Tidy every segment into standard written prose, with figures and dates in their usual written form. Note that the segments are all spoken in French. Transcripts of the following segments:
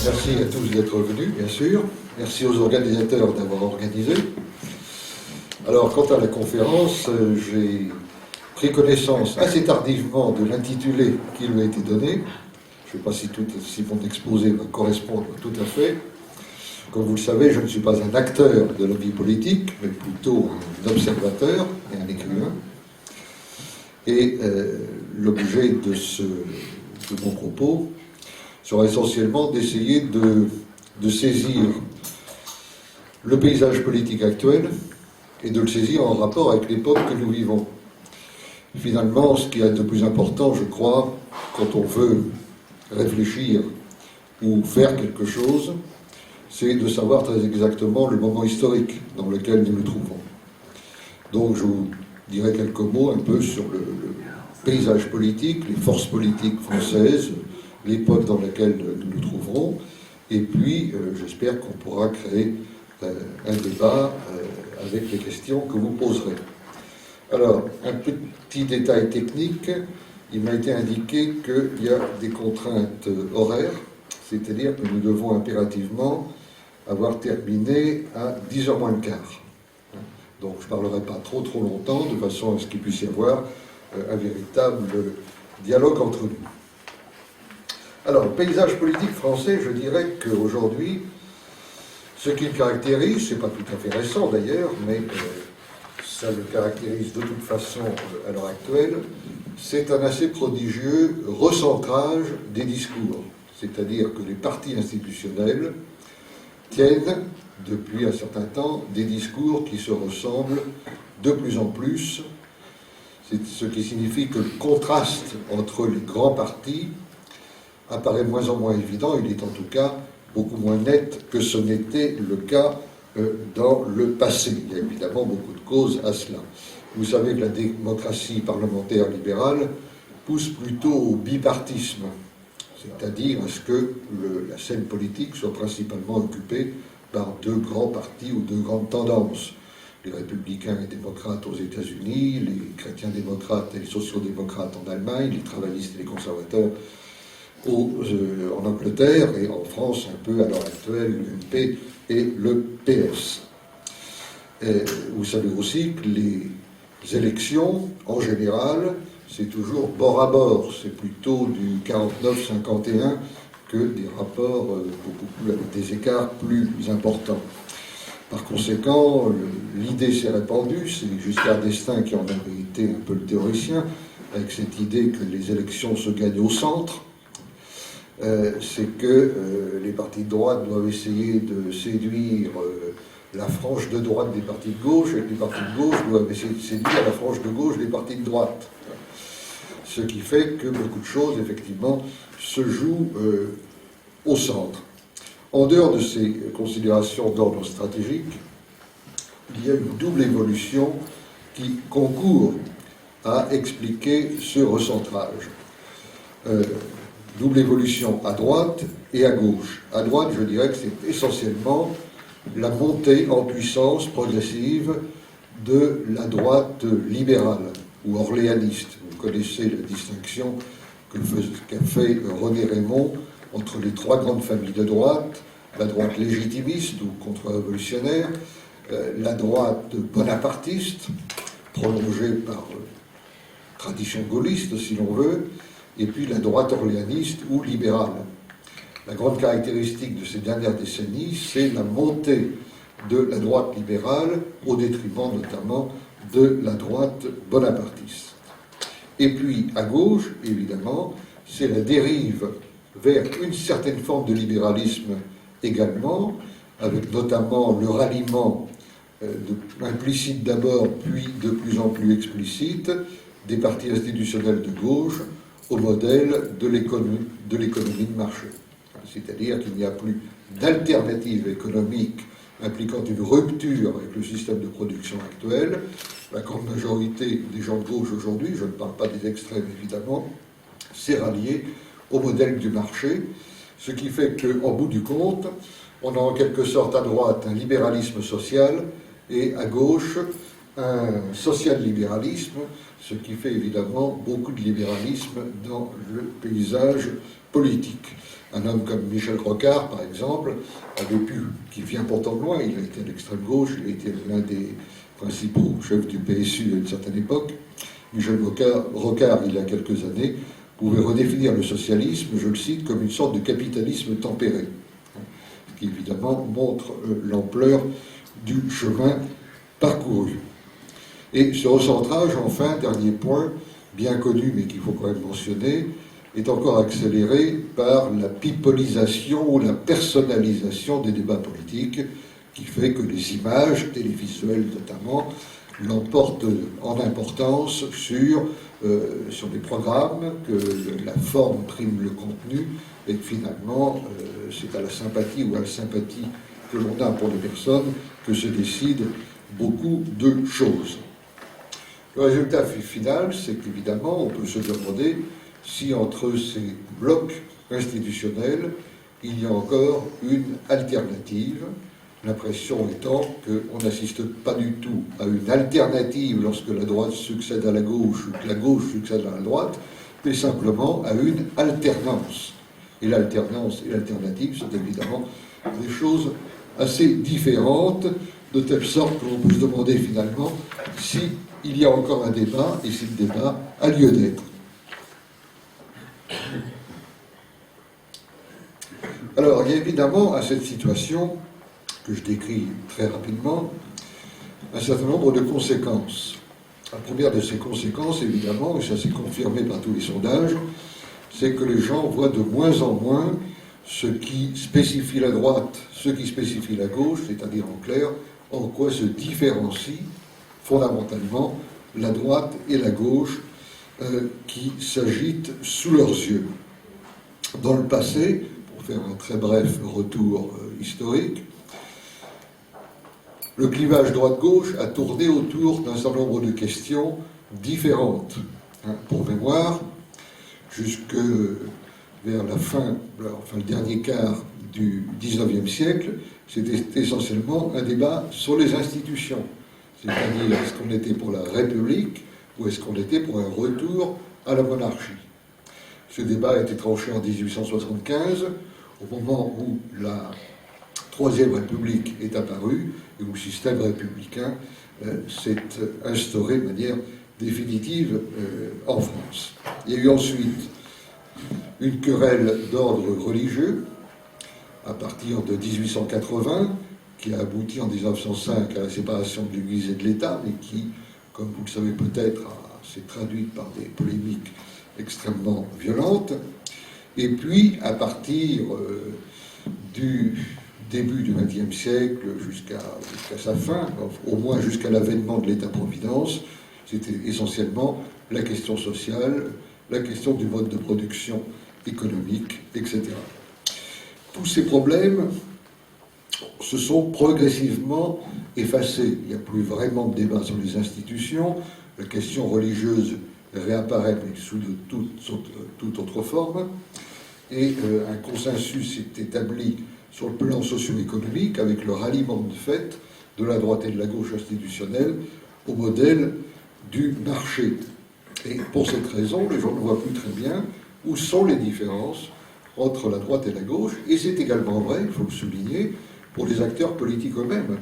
Merci à tous d'être venus, bien sûr. Merci aux organisateurs d'avoir organisé. Alors, quant à la conférence, j'ai pris connaissance assez tardivement de l'intitulé qui lui a été donné. Je ne sais pas si mon exposé va correspondre tout à fait. Comme vous le savez, je ne suis pas un acteur de la vie politique, mais plutôt un observateur et un écrivain. Et l'objet de mon propos sera essentiellement d'essayer de saisir le paysage politique actuel et de le saisir en rapport avec l'époque que nous vivons. Finalement, ce qui est de plus important, je crois, quand on veut réfléchir ou faire quelque chose, c'est de savoir très exactement le moment historique dans lequel nous nous trouvons. Donc je vous dirai quelques mots un peu sur le paysage politique, les forces politiques françaises, l'époque dans laquelle nous nous trouverons, et puis j'espère qu'on pourra créer un débat avec les questions que vous poserez. Alors, un petit détail technique, il m'a été indiqué qu'il y a des contraintes horaires, c'est-à-dire que nous devons impérativement avoir terminé à 10h moins le quart. Donc je ne parlerai pas trop longtemps, de façon à ce qu'il puisse y avoir un véritable dialogue entre nous. Alors, le paysage politique français, je dirais qu'aujourd'hui, ce qui le caractérise, c'est pas tout à fait récent d'ailleurs, mais ça le caractérise de toute façon à l'heure actuelle, c'est un assez prodigieux recentrage des discours. C'est-à-dire que les partis institutionnels tiennent, depuis un certain temps, des discours qui se ressemblent de plus en plus, ce qui signifie que le contraste entre les grands partis apparaît de moins en moins évident, il est en tout cas beaucoup moins net que ce n'était le cas dans le passé. Il y a évidemment beaucoup de causes à cela. Vous savez que la démocratie parlementaire libérale pousse plutôt au bipartisme, c'est-à-dire à ce que la scène politique soit principalement occupée par deux grands partis ou deux grandes tendances. Les républicains et démocrates aux États-Unis, les chrétiens démocrates et les sociaux-démocrates en Allemagne, les travaillistes et les conservateurs en Angleterre, et en France, un peu à l'heure actuelle, l'UMP et le PS. Vous savez aussi que les élections, en général, c'est toujours bord à bord, c'est plutôt du 49-51 que des rapports avec des écarts plus importants. Par conséquent, l'idée s'est répandue, c'est Giscard d'Estaing qui en avait été un peu le théoricien, avec cette idée que les élections se gagnent au centre, c'est que les partis de droite doivent essayer de séduire la frange de droite des partis de gauche, et que les partis de gauche doivent essayer de séduire la frange de gauche des partis de droite. Ce qui fait que beaucoup de choses, effectivement, se jouent au centre. En dehors de ces considérations d'ordre stratégique, il y a une double évolution qui concourt à expliquer ce recentrage. Double évolution à droite et à gauche. À droite, je dirais que c'est essentiellement la montée en puissance progressive de la droite libérale ou orléaniste. Vous connaissez la distinction qu'a fait René Raymond entre les trois grandes familles de droite, la droite légitimiste ou contre-révolutionnaire, la droite bonapartiste, prolongée par tradition gaulliste si l'on veut, et puis la droite orléaniste ou libérale. La grande caractéristique de ces dernières décennies, c'est la montée de la droite libérale au détriment notamment de la droite bonapartiste. Et puis à gauche, évidemment, c'est la dérive vers une certaine forme de libéralisme également, avec notamment le ralliement implicite d'abord, puis de plus en plus explicite, des partis institutionnels de gauche au modèle de l'économie de marché. C'est-à-dire qu'il n'y a plus d'alternative économique impliquant une rupture avec le système de production actuel. La grande majorité des gens de gauche aujourd'hui, je ne parle pas des extrêmes évidemment, s'est rallié au modèle du marché, ce qui fait qu'en bout du compte, on a en quelque sorte à droite un libéralisme social et à gauche un social-libéralisme, ce qui fait évidemment beaucoup de libéralisme dans le paysage politique. Un homme comme Michel Rocard, par exemple, avait pu, qui vient pourtant de loin, il a été à l'extrême gauche, il a été l'un des principaux chefs du PSU à une certaine époque. Michel Rocard, il y a quelques années, pouvait redéfinir le socialisme, je le cite, comme une sorte de capitalisme tempéré, ce qui évidemment montre l'ampleur du chemin parcouru. Et ce recentrage, enfin, dernier point, bien connu mais qu'il faut quand même mentionner, est encore accéléré par la pipolisation ou la personnalisation des débats politiques, qui fait que les images, télévisuelles notamment, l'emportent en importance sur les programmes, que la forme prime le contenu, et que finalement, c'est à la sympathie ou à la sympathie que l'on a pour les personnes que se décident beaucoup de choses. Le résultat final, c'est qu'évidemment, on peut se demander si entre ces blocs institutionnels, il y a encore une alternative, l'impression étant qu'on n'assiste pas du tout à une alternative lorsque la droite succède à la gauche ou que la gauche succède à la droite, mais simplement à une alternance. Et l'alternance et l'alternative sont évidemment des choses assez différentes, de telle sorte qu'on peut se demander finalement s'il y a encore un débat et si le débat a lieu d'être. Alors, il y a évidemment à cette situation, que je décris très rapidement, un certain nombre de conséquences. La première de ces conséquences, évidemment, et ça s'est confirmé par tous les sondages, c'est que les gens voient de moins en moins ce qui spécifie la droite, ce qui spécifie la gauche, c'est-à-dire en clair, en quoi se différencient fondamentalement la droite et la gauche qui s'agitent sous leurs yeux. Dans le passé, pour faire un très bref retour historique, le clivage droite-gauche a tourné autour d'un certain nombre de questions différentes. Pour mémoire, jusque vers la fin, le dernier quart du XIXe siècle, c'était essentiellement un débat sur les institutions. C'est-à-dire, est-ce qu'on était pour la République ou est-ce qu'on était pour un retour à la monarchie? Ce débat a été tranché en 1875, au moment où la Troisième République est apparue et où le système républicain s'est instauré de manière définitive en France. Il y a eu ensuite une querelle d'ordre religieux à partir de 1880, qui a abouti en 1905 à la séparation de l'Église et de l'État, mais qui, comme vous le savez peut-être, s'est traduite par des polémiques extrêmement violentes. Et puis, à partir du début du XXe siècle jusqu'à sa fin, au moins jusqu'à l'avènement de l'État-providence, c'était essentiellement la question sociale, la question du mode de production économique, etc. Tous ces problèmes se sont progressivement effacés. Il n'y a plus vraiment de débat sur les institutions. La question religieuse réapparaît, mais sous toute autre forme. Et un consensus s'est établi sur le plan socio-économique avec le ralliement de fait de la droite et de la gauche institutionnelle au modèle du marché. Et pour cette raison, les gens ne voient plus très bien où sont les différences entre la droite et la gauche, et c'est également vrai, il faut le souligner, pour les acteurs politiques eux-mêmes.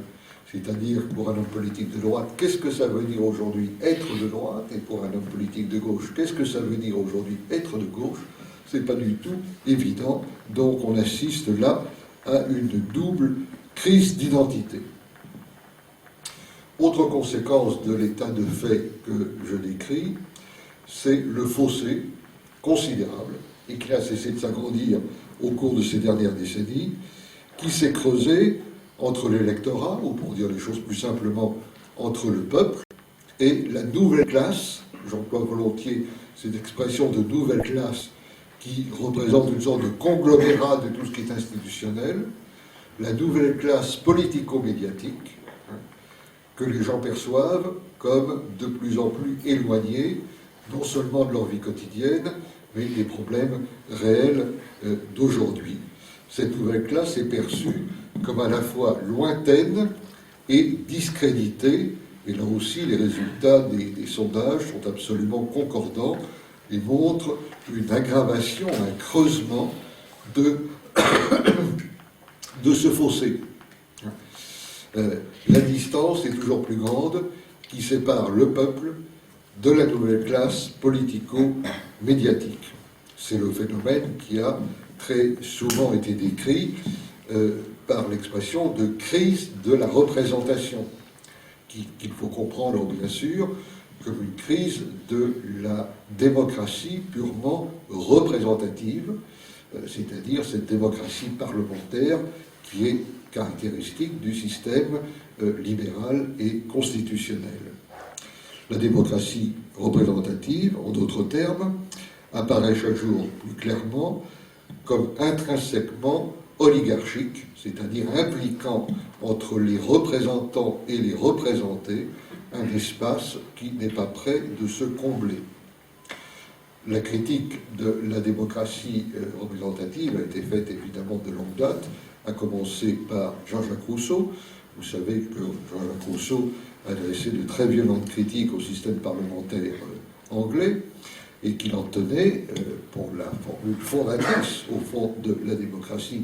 C'est-à-dire, pour un homme politique de droite, qu'est-ce que ça veut dire aujourd'hui être de droite, et pour un homme politique de gauche, qu'est-ce que ça veut dire aujourd'hui être de gauche? C'est pas du tout évident, donc on assiste là à une double crise d'identité. Autre conséquence de l'état de fait que je décris, c'est le fossé considérable, et qui n'a cessé de s'agrandir au cours de ces dernières décennies, qui s'est creusé entre l'électorat, ou pour dire les choses plus simplement, entre le peuple et la nouvelle classe. J'emploie volontiers cette expression de nouvelle classe qui représente une sorte de conglomérat de tout ce qui est institutionnel, la nouvelle classe politico-médiatique, que les gens perçoivent comme de plus en plus éloignée, non seulement de leur vie quotidienne, mais des problèmes réels d'aujourd'hui. Cette nouvelle classe est perçue comme à la fois lointaine et discréditée Et là aussi, les résultats des sondages sont absolument concordants et montrent une aggravation, un creusement de ce fossé. La distance est toujours plus grande qui sépare le peuple de la nouvelle classe politico-médiatique. C'est le phénomène qui a très souvent été décrit par l'expression de crise de la représentation, qu'il faut comprendre bien sûr comme une crise de la démocratie purement représentative, c'est-à-dire cette démocratie parlementaire qui est caractéristique du système libéral et constitutionnel. La démocratie représentative, en d'autres termes, apparaît chaque jour plus clairement comme intrinsèquement oligarchique, c'est-à-dire impliquant entre les représentants et les représentés un espace qui n'est pas prêt de se combler. La critique de la démocratie représentative a été faite évidemment de longue date, à commencer par Jean-Jacques Rousseau. Vous savez que Jean-Jacques Rousseau a adressé de très violentes critiques au système parlementaire anglais et qu'il en tenait pour la formule fondatrice, au fond, de la démocratie,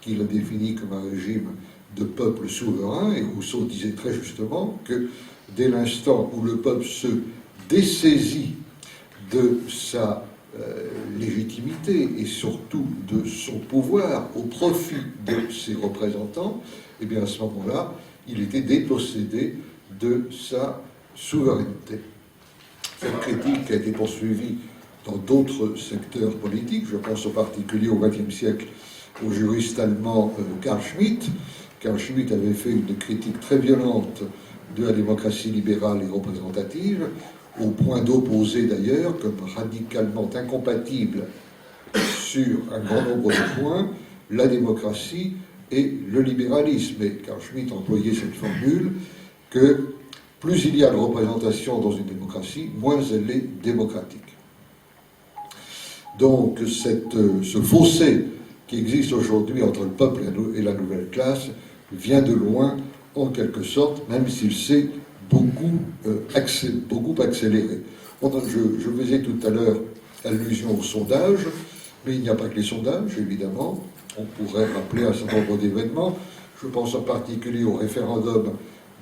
qu'il a définie comme un régime de peuple souverain. Et Rousseau disait très justement que dès l'instant où le peuple se dessaisit de sa légitimité et surtout de son pouvoir au profit de ses représentants, et bien à ce moment-là, il était dépossédé de sa souveraineté. Cette critique a été poursuivie dans d'autres secteurs politiques. Je pense en particulier au XXe siècle au juriste allemand Carl Schmitt. Carl Schmitt avait fait une critique très violente de la démocratie libérale et représentative, au point d'opposer d'ailleurs, comme radicalement incompatible sur un grand nombre de points, la démocratie et le libéralisme. Et Carl Schmitt employait cette formule que plus il y a de représentation dans une démocratie, moins elle est démocratique. Donc ce fossé qui existe aujourd'hui entre le peuple et la nouvelle classe vient de loin, en quelque sorte, même s'il s'est beaucoup accéléré. Je faisais tout à l'heure allusion aux sondages, mais il n'y a pas que les sondages, évidemment. On pourrait rappeler un certain nombre d'événements. Je pense en particulier au référendum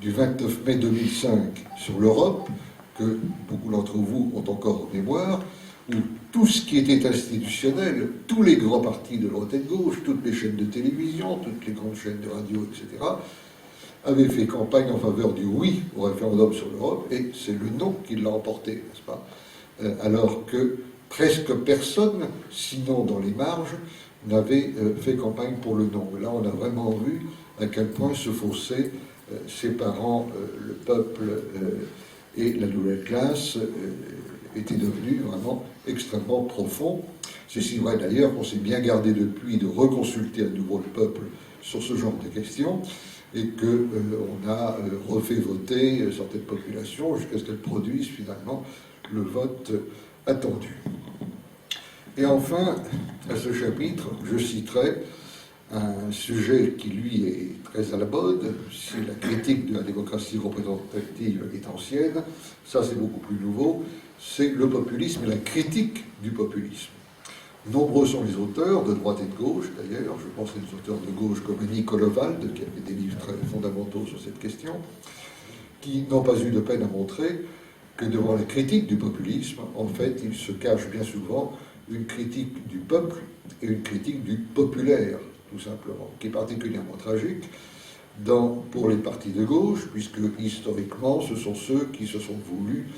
du 29 mai 2005 sur l'Europe, que beaucoup d'entre vous ont encore en mémoire, où tout ce qui était institutionnel, tous les grands partis de droite et de gauche, toutes les chaînes de télévision, toutes les grandes chaînes de radio, etc., avaient fait campagne en faveur du oui au référendum sur l'Europe, et c'est le non qui l'a emporté, n'est-ce pas ? Alors que presque personne, sinon dans les marges, n'avait fait campagne pour le non. Et là, on a vraiment vu à quel point ce fossé séparant le peuple et la nouvelle classe était devenu vraiment extrêmement profond. C'est si vrai d'ailleurs qu'on s'est bien gardé depuis de reconsulter à nouveau le peuple sur ce genre de questions, et qu'on a refait voter certaines populations jusqu'à ce qu'elles produisent finalement le vote attendu. Et enfin, à ce chapitre, je citerai un sujet qui, lui, est très à la mode. Si la critique de la démocratie représentative est ancienne, ça c'est beaucoup plus nouveau, c'est le populisme et la critique du populisme. Nombreux sont les auteurs, de droite et de gauche d'ailleurs, je pense à des auteurs de gauche comme Nicolas Wald, qui avait des livres très fondamentaux sur cette question, qui n'ont pas eu de peine à montrer que devant la critique du populisme, en fait, il se cache bien souvent une critique du peuple et une critique du populaire, tout simplement, qui est particulièrement tragique pour les partis de gauche, puisque historiquement, ce sont ceux qui se sont voulus,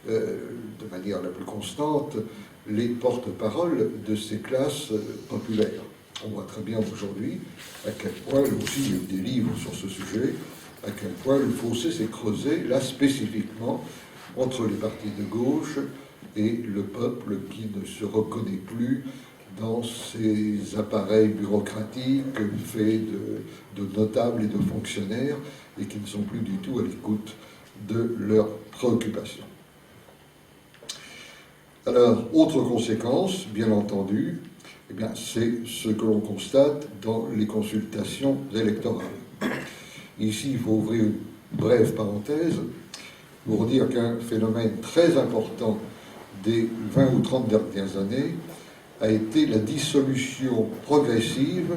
de manière la plus constante, les porte-paroles de ces classes populaires. On voit très bien aujourd'hui à quel point, là aussi il y a eu des livres sur ce sujet, à quel point le fossé s'est creusé, là spécifiquement, entre les partis de gauche et le peuple qui ne se reconnaît plus dans ces appareils bureaucratiques faits de notables et de fonctionnaires et qui ne sont plus du tout à l'écoute de leurs préoccupations. Alors, autre conséquence, bien entendu, eh bien, c'est ce que l'on constate dans les consultations électorales. Ici, il faut ouvrir une brève parenthèse. pour dire qu'un phénomène très important des 20 ou 30 dernières années a été la dissolution progressive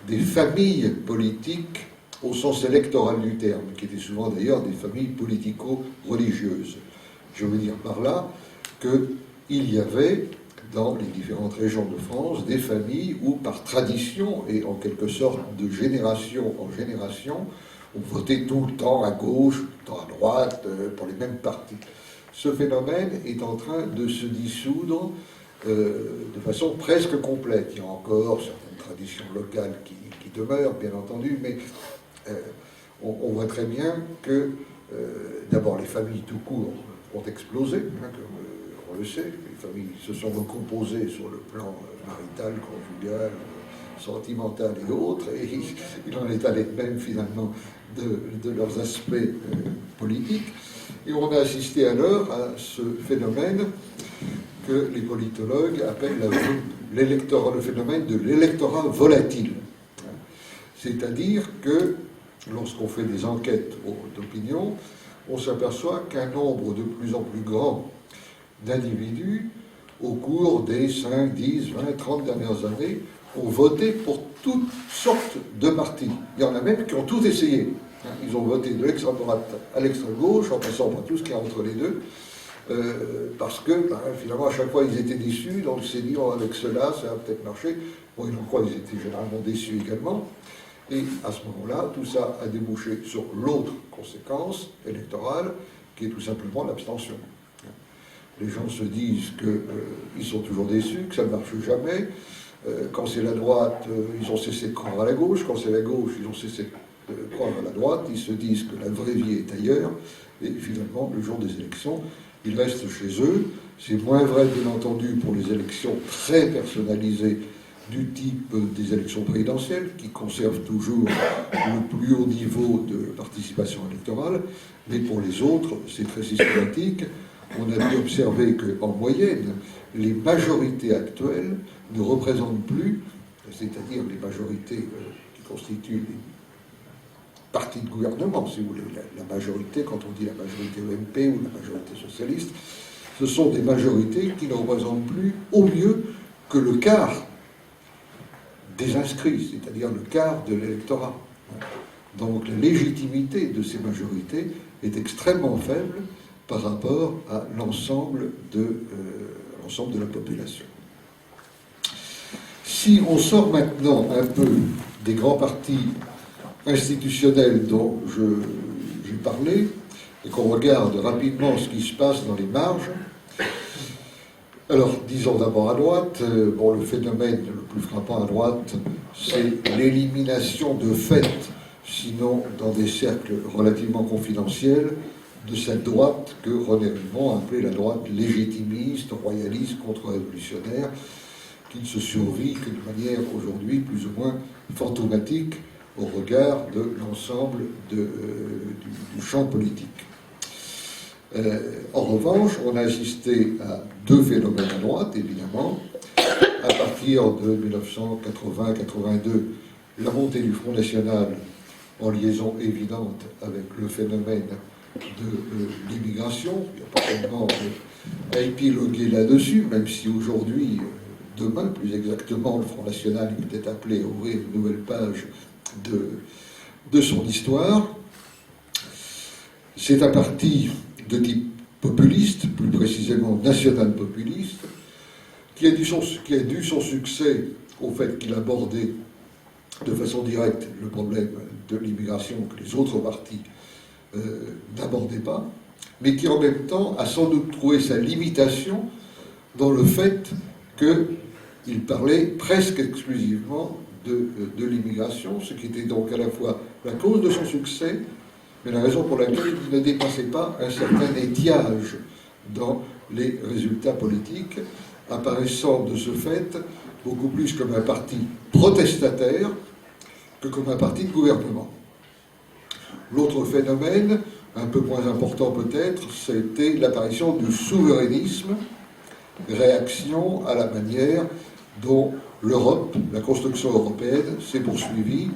des familles politiques au sens électoral du terme, qui étaient souvent d'ailleurs des familles politico-religieuses. Je veux dire par là qu'il y avait dans les différentes régions de France des familles où, par tradition et en quelque sorte de génération en génération, on votait tout le temps à gauche, tout le temps à droite, pour les mêmes partis. Ce phénomène est en train de se dissoudre de façon presque complète. Il y a encore certaines traditions locales qui demeurent, bien entendu, mais on voit très bien que, d'abord, les familles tout court ont explosé, hein, comme on le sait. Les familles se sont recomposées sur le plan marital, conjugal, sentimental et autres, et il en est allé de même, finalement, de leurs aspects politiques. Et on a assisté alors à ce phénomène que les politologues appellent le phénomène de l'électorat volatile. C'est-à-dire que lorsqu'on fait des enquêtes d'opinion, on s'aperçoit qu'un nombre de plus en plus grand d'individus, au cours des 5, 10, 20, 30 dernières années, ont voté pour toutes sortes de partis. Il y en a même qui ont tout essayé. Ils ont voté de l'extrême droite à l'extrême gauche, en passant par tout ce qu'il y a entre les deux, parce que finalement à chaque fois ils étaient déçus, donc ils s'est dit avec cela ça va peut-être marcher. Bon, ils en croient, ils étaient généralement déçus également. Et à ce moment-là, tout ça a débouché sur l'autre conséquence électorale, qui est tout simplement l'abstention. Les gens se disent qu'ils sont toujours déçus, que ça ne marche jamais. Quand c'est la droite, ils ont cessé de croire à la gauche. Quand c'est la gauche, ils ont cessé de croire à la droite. Ils se disent que la vraie vie est ailleurs. Et finalement, le jour des élections, ils restent chez eux. C'est moins vrai, bien entendu, pour les élections très personnalisées du type des élections présidentielles, qui conservent toujours le plus haut niveau de participation électorale. Mais pour les autres, c'est très systématique. On a pu observer qu'en moyenne, les majorités actuelles ne représentent plus, c'est-à-dire les majorités qui constituent les partis de gouvernement, si vous voulez, la majorité, quand on dit la majorité EMP ou la majorité socialiste, ce sont des majorités qui ne représentent plus au mieux que le quart des inscrits, c'est-à-dire le quart de l'électorat. Donc la légitimité de ces majorités est extrêmement faible par rapport à l'ensemble de la population. Si on sort maintenant un peu des grands partis institutionnels dont j'ai parlé, et qu'on regarde rapidement ce qui se passe dans les marges, alors disons d'abord à droite, le phénomène le plus frappant à droite, c'est l'élimination de fait, sinon dans des cercles relativement confidentiels, de cette droite que René Rivon a appelée la droite légitimiste, royaliste, contre-révolutionnaire, qui ne se survit que de manière aujourd'hui plus ou moins fantomatique au regard de l'ensemble du champ politique. En revanche, on a assisté à deux phénomènes à droite, évidemment. À partir de 1980-82, la montée du Front National en liaison évidente avec le phénomène de l'immigration. Il n'y a pas tellement à épiloguer là-dessus, même si aujourd'hui, demain plus exactement, le Front National est peut-être appelé à ouvrir une nouvelle page de son histoire. C'est un parti de type populiste, plus précisément national-populiste, qui a dû son succès au fait qu'il abordait de façon directe le problème de l'immigration que les autres partis n'abordaient pas, mais qui en même temps a sans doute trouvé sa limitation dans le fait qu'il parlait presque exclusivement de l'immigration, ce qui était donc à la fois la cause de son succès, mais la raison pour laquelle il ne dépassait pas un certain étiage dans les résultats politiques, apparaissant de ce fait beaucoup plus comme un parti protestataire que comme un parti de gouvernement. L'autre phénomène, un peu moins important peut-être, c'était l'apparition du souverainisme, réaction à la manière dont l'Europe, la construction européenne, s'est poursuivie,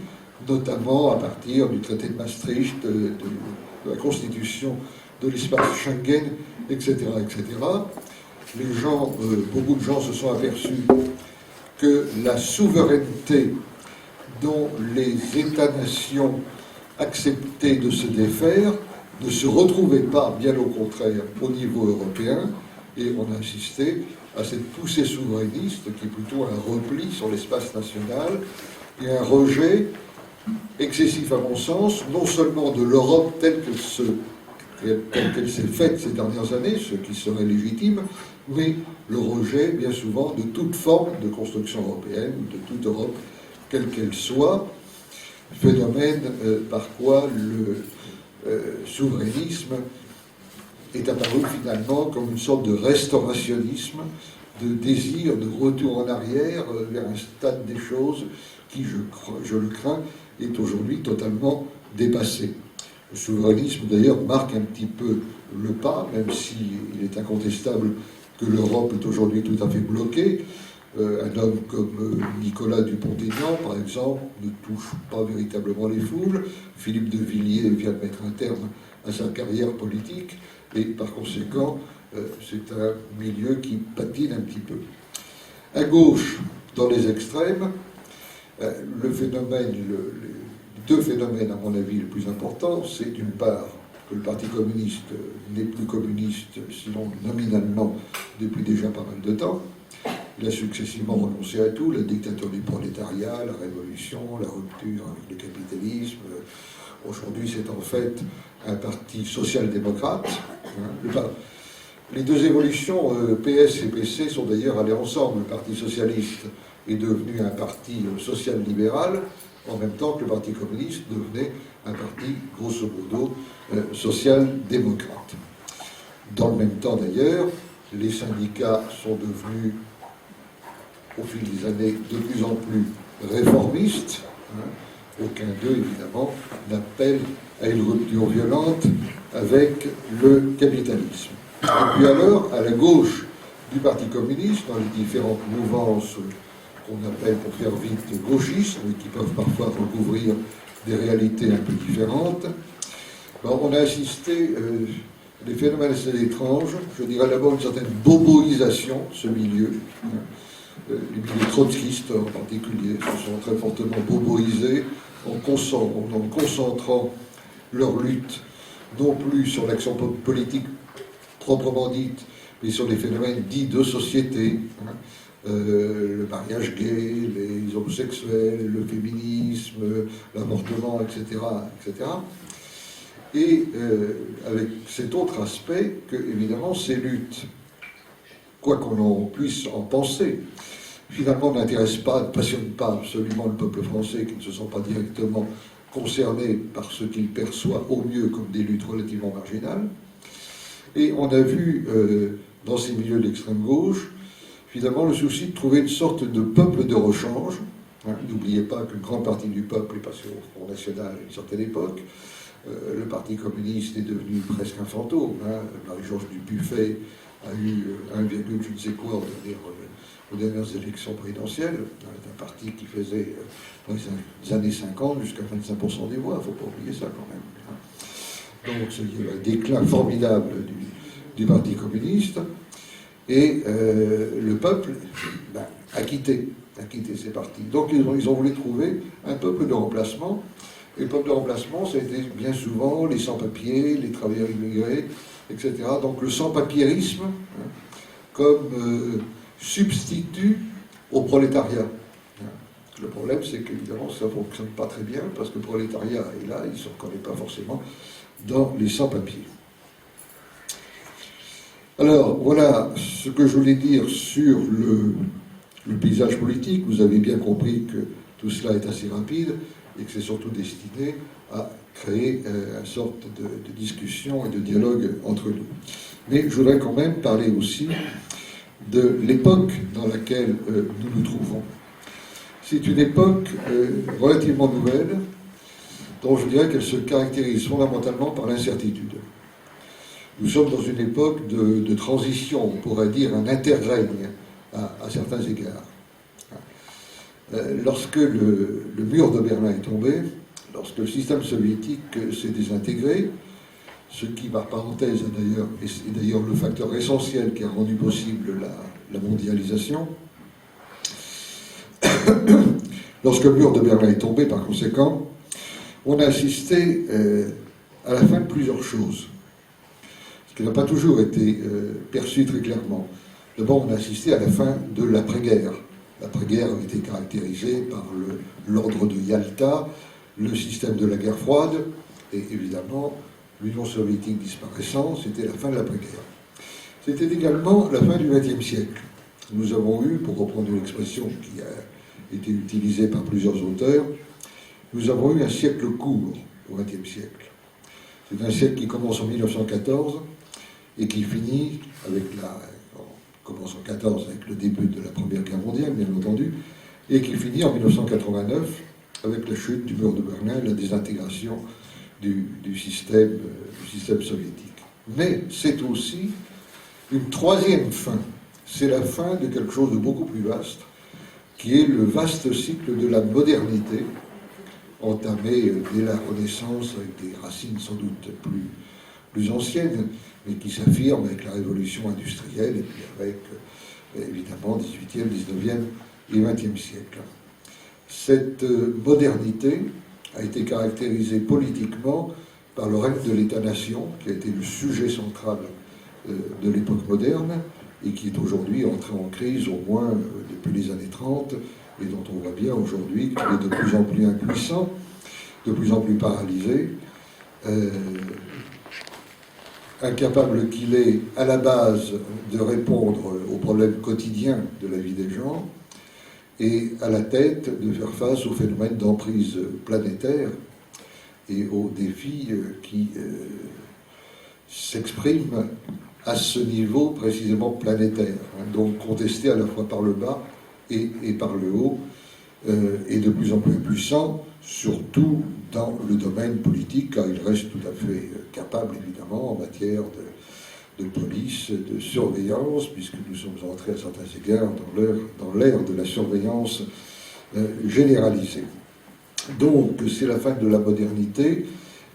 notamment à partir du traité de Maastricht, de la constitution de l'espace Schengen, etc., etc. Beaucoup de gens se sont aperçus que la souveraineté dont les États-nations acceptaient de se défaire ne se retrouvait pas, bien au contraire, au niveau européen, et on a assisté à cette poussée souverainiste qui est plutôt un repli sur l'espace national et un rejet excessif, à mon sens, non seulement de l'Europe telle qu'elle s'est faite ces dernières années, ce qui serait légitime, mais le rejet, bien souvent, de toute forme de construction européenne, de toute Europe, quelle qu'elle soit, phénomène par quoi le souverainisme est apparu finalement comme une sorte de restaurationnisme, de désir de retour en arrière vers un stade des choses qui, je le crains, est aujourd'hui totalement dépassé. Le souverainisme, d'ailleurs, marque un petit peu le pas, même s'il est incontestable que l'Europe est aujourd'hui tout à fait bloquée. Un homme comme Nicolas Dupont-Aignan, par exemple, ne touche pas véritablement les foules. Philippe de Villiers vient de mettre un terme à sa carrière politique, et par conséquent, c'est un milieu qui patine un petit peu. À gauche, dans les extrêmes, les deux phénomènes, à mon avis, les plus importants, c'est d'une part que le Parti communiste n'est plus communiste, sinon nominalement, depuis déjà pas mal de temps. Il a successivement renoncé à tout, la dictature du prolétariat, la révolution, la rupture avec le capitalisme. Aujourd'hui, c'est en fait un parti social-démocrate. Les deux évolutions, PS et PC, sont d'ailleurs allées ensemble. Le Parti socialiste est devenu un parti social-libéral, en même temps que le Parti communiste devenait un parti, grosso modo, social-démocrate. Dans le même temps, d'ailleurs, les syndicats sont devenus, au fil des années, de plus en plus réformistes. Aucun d'eux, évidemment, n'appelle à une rupture violente avec le capitalisme. Et puis alors, à la gauche du Parti communiste, dans les différentes mouvances qu'on appelle, pour faire vite, gauchistes, mais qui peuvent parfois recouvrir des réalités un peu différentes, on a assisté à des phénomènes assez étranges. Je dirais d'abord une certaine boboisation de ce milieu. Les milieux trotskistes en particulier se sont très fortement boboisés en concentrant leur lutte non plus sur l'action politique proprement dite, mais sur les phénomènes dits de société, le mariage gay, les homosexuels, le féminisme, l'avortement, etc., etc. Et avec cet autre aspect que, évidemment, ces luttes, quoi qu'on en puisse en penser, finalement n'intéressent pas, ne passionnent pas absolument le peuple français, qui ne se sent pas directement concernés par ce qu'il perçoit au mieux comme des luttes relativement marginales. Et on a vu dans ces milieux d'extrême gauche, finalement, le souci de trouver une sorte de peuple de rechange. N'oubliez pas qu'une grande partie du peuple est passée au Front National à une certaine époque. Le Parti communiste est devenu presque un fantôme. Marie-Georges Dubuffet a eu 1, je ne sais quoi aux dernières élections présidentielles. C'est un parti qui faisait, dans les années 50, jusqu'à 25% des voix. Il ne faut pas oublier ça quand même. Donc, il y a eu un déclin formidable du Parti communiste. Et le peuple a quitté ces partis. Donc, ils ont voulu trouver un peuple de remplacement. Et le peuple de remplacement, c'était bien souvent les sans-papiers, les travailleurs immigrés, etc. Donc, le sans-papiérisme comme substitut au prolétariat. Le problème, c'est qu'évidemment, ça ne fonctionne pas très bien, parce que le prolétariat est là, il ne se reconnaît pas forcément dans les sans-papiers. Alors, voilà ce que je voulais dire sur le paysage politique. Vous avez bien compris que tout cela est assez rapide et que c'est surtout destiné à créer une sorte de discussion et de dialogue entre nous. Mais je voudrais quand même parler aussi de l'époque dans laquelle nous nous trouvons. C'est une époque relativement nouvelle, dont je dirais qu'elle se caractérise fondamentalement par l'incertitude. Nous sommes dans une époque de transition, on pourrait dire un interrègne à certains égards. Lorsque le mur de Berlin est tombé, lorsque le système soviétique s'est désintégré, ce qui, par parenthèse, est d'ailleurs le facteur essentiel qui a rendu possible la mondialisation. Lorsque le mur de Berlin est tombé, par conséquent, on a assisté à la fin de plusieurs choses, ce qui n'a pas toujours été perçu très clairement. D'abord, on a assisté à la fin de l'après-guerre. L'après-guerre avait été caractérisée par l'ordre de Yalta, le système de la guerre froide, et évidemment, l'Union soviétique disparaissant, c'était la fin de l'après-guerre. C'était également la fin du XXe siècle. Nous avons eu, pour reprendre une expression qui a été utilisée par plusieurs auteurs, nous avons eu un siècle court au XXe siècle. C'est un siècle qui commence en 1914 et qui finit avec commence en 1914 avec le début de la Première Guerre mondiale, bien entendu, et qui finit en 1989 avec la chute du mur de Berlin, la désintégration du système soviétique. Mais c'est aussi une troisième fin. C'est la fin de quelque chose de beaucoup plus vaste, qui est le vaste cycle de la modernité, entamé dès la Renaissance avec des racines sans doute plus anciennes, mais qui s'affirme avec la révolution industrielle et puis avec, évidemment, 18e, 19e et 20e siècle. Cette modernité a été caractérisée politiquement par le règne de l'État-nation, qui a été le sujet central de l'époque moderne, et qui est aujourd'hui entré en crise, au moins depuis les années 30, et dont on voit bien aujourd'hui qu'il est de plus en plus impuissant, de plus en plus paralysé, incapable qu'il est à la base de répondre aux problèmes quotidiens de la vie des gens, et à la tête de faire face aux phénomènes d'emprise planétaire et aux défis qui s'expriment à ce niveau précisément planétaire, donc contesté à la fois par le bas et par le haut, et de plus en plus puissant, surtout dans le domaine politique, car il reste tout à fait capable, évidemment, en matière de police, de surveillance, puisque nous sommes entrés à certains égards dans l'ère de la surveillance généralisée. Donc, c'est la fin de la modernité